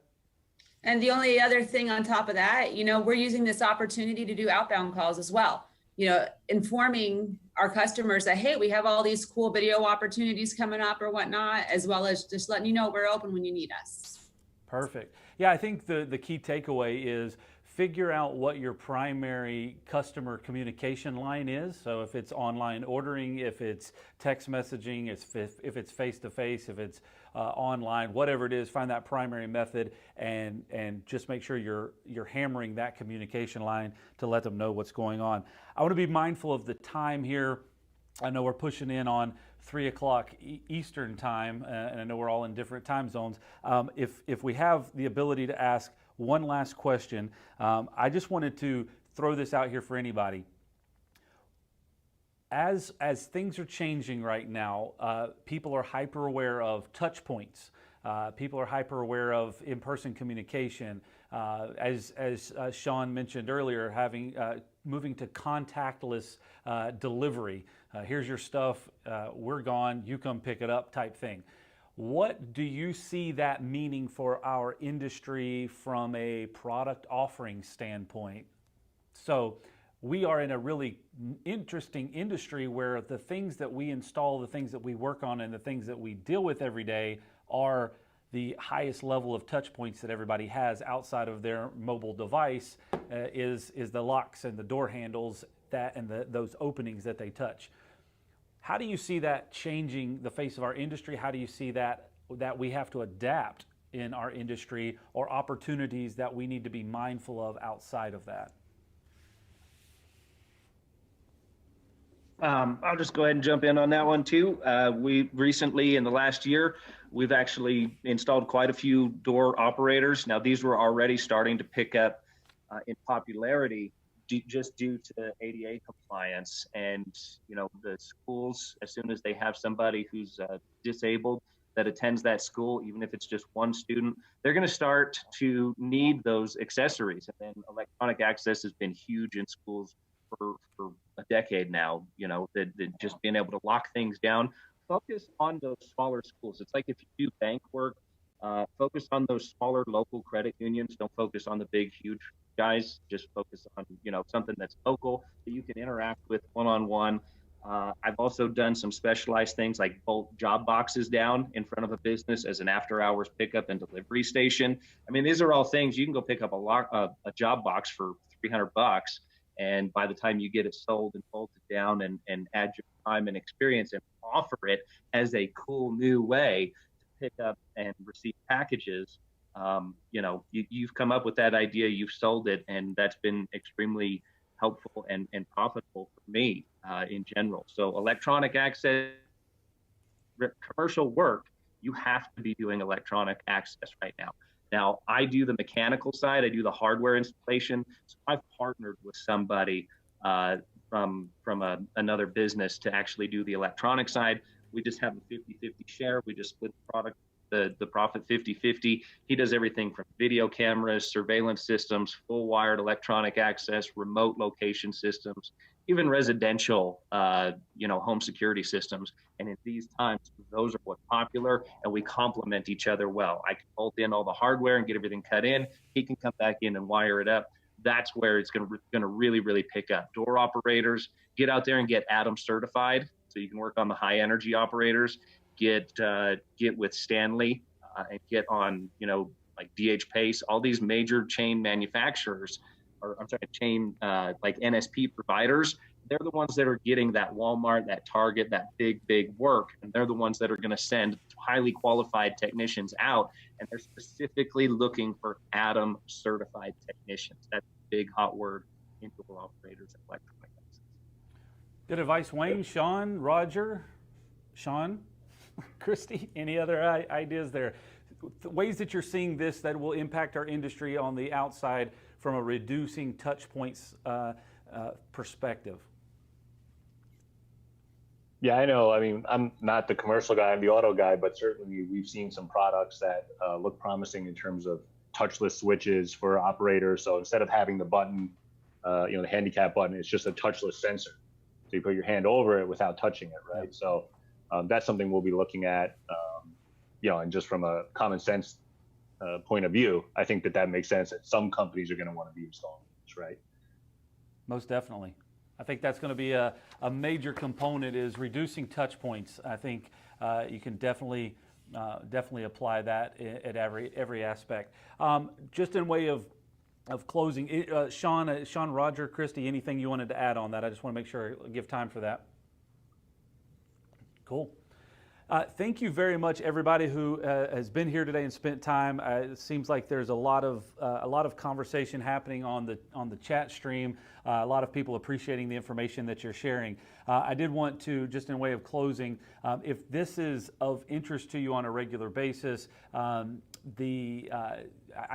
And the only other thing on top of that, we're using this opportunity to do outbound calls as well, informing our customers that, hey, we have all these cool video opportunities coming up or whatnot, as well as just letting you know we're open when you need us. Perfect. Yeah, I think the key takeaway is figure out what your primary customer communication line is. So if it's online ordering, if it's text messaging, if it's face-to-face, if it's online, whatever it is, find that primary method and just make sure you're hammering that communication line to let them know what's going on. I want to be mindful of the time here. I know we're pushing in on 3 o'clock Eastern time, and I know we're all in different time zones. If we have the ability to ask one last question, I just wanted to throw this out here for anybody. As things are changing right now, people are hyper aware of touch points. People are hyper aware of in-person communication. As Sean mentioned earlier, moving to contactless delivery. Here's your stuff, we're gone, you come pick it up type thing. What do you see that meaning for our industry from a product offering standpoint? So we are in a really interesting industry where the things that we install, the things that we work on, and the things that we deal with every day are the highest level of touch points that everybody has outside of their mobile device, is the locks and the door handles and those openings that they touch. How do you see that changing the face of our industry? How do you see that we have to adapt in our industry, or opportunities that we need to be mindful of outside of that? I'll just go ahead and jump in on that one too. We recently, in the last year, we've actually installed quite a few door operators. Now, these were already starting to pick up in popularity just due to ADA compliance. And, the schools, as soon as they have somebody who's disabled that attends that school, even if it's just one student, they're going to start to need those accessories. And then electronic access has been huge in schools for a decade now, that just being able to lock things down. Focus on those smaller schools. It's like if you do bank work, focus on those smaller local credit unions. Don't focus on the big, huge guys. Just focus on, something that's local that you can interact with one-on-one. I've also done some specialized things like bolt job boxes down in front of a business as an after-hours pickup and delivery station. I mean, these are all things you can go pick up a job box for $300, and by the time you get it sold and bolted down and add your time and experience and offer it as a cool new way to pick up and receive packages, you've come up with that idea, you've sold it, and that's been extremely helpful and profitable for me in general. So electronic access, commercial work, you have to be doing electronic access right now. Now, I do the mechanical side, I do the hardware installation. So I've partnered with somebody from another business to actually do the electronic side. We just have a 50-50 share. We just split the profit 50-50. He does everything from video cameras, surveillance systems, full wired electronic access, remote location systems, even residential, home security systems. And in these times, those are what's popular, and we complement each other well. I can bolt in all the hardware and get everything cut in. He can come back in and wire it up. That's where it's going to really, really pick up. Door operators, get out there and get Adam certified so you can work on the high energy operators. Get with Stanley and get on, like DH Pace, all these major chain manufacturers, like NSP providers. they're the ones that are getting that Walmart, that Target, that big work. And they're the ones that are going to send highly qualified technicians out. And they're specifically looking for Adam certified technicians. That's a big hot word in door operators and electronic access. Good advice, Wayne, Sean, Roger, Sean, Christy, any other ideas there? Ways that you're seeing this that will impact our industry on the outside from a reducing touch points perspective. Yeah, I know. I mean, I'm not the commercial guy, I'm the auto guy, but certainly we've seen some products that look promising in terms of touchless switches for operators. So instead of having the button, the handicap button, it's just a touchless sensor. So you put your hand over it without touching it, right? Yeah. So that's something we'll be looking at, and just from a common sense point of view, I think that makes sense that some companies are going to want to be installing this, right? Most definitely. I think that's going to be a major component is reducing touch points. I think you can definitely apply that at every aspect. Just in way of closing, Sean, Roger, Christy, anything you wanted to add on that? I just want to make sure I give time for that. Cool. Thank you very much, everybody who has been here today and spent time. It seems like there's a lot of conversation happening on the chat stream. A lot of people appreciating the information that you're sharing. I did want to, just in way of closing, if this is of interest to you on a regular basis, I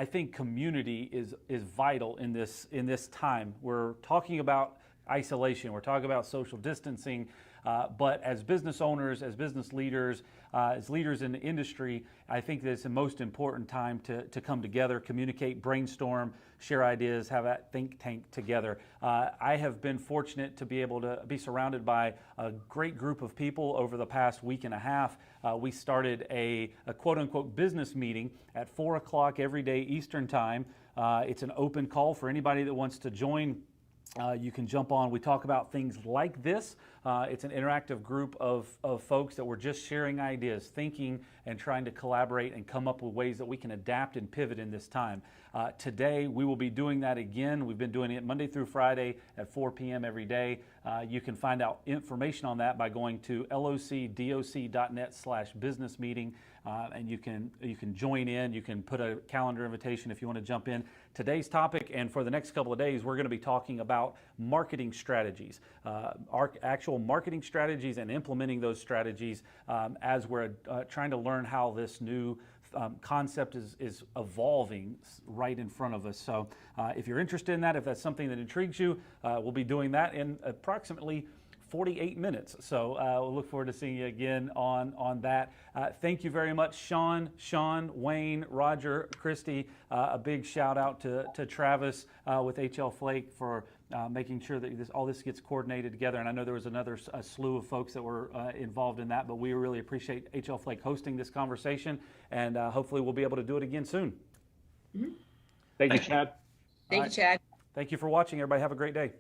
think community is vital in this time. We're talking about isolation. We're talking about social distancing. But as business owners, as business leaders, as leaders in the industry, I think that it's the most important time to come together, communicate, brainstorm, share ideas, have that think tank together. I have been fortunate to be able to be surrounded by a great group of people over the past week and a half. We started a quote-unquote business meeting at 4 o'clock every day Eastern time. It's an open call for anybody that wants to join. You can jump on. We talk about things like this. It's an interactive group of folks that we're just sharing ideas, thinking and trying to collaborate and come up with ways that we can adapt and pivot in this time. Today, we will be doing that again. We've been doing it Monday through Friday at 4 p.m. every day. You can find out information on that by going to locdoc.net/business meeting, and you can join in. You can put a calendar invitation if you want to jump in. Today's topic, and for the next couple of days, we're going to be talking about marketing strategies, our actual marketing strategies, and implementing those strategies as we're trying to learn how this new concept is evolving right in front of us. So if you're interested in that, if that's something that intrigues you, we'll be doing that in approximately 48 minutes. So we'll look forward to seeing you again on that. Thank you very much, Sean, Wayne, Roger, Christy. A big shout out to Travis with HL Flake for making sure that all this gets coordinated together. And I know there was another slew of folks that were involved in that, but we really appreciate HL Flake hosting this conversation, and hopefully we'll be able to do it again soon. Thank you, Chad. Thank you, Chad. Thank you for watching, everybody. Have a great day.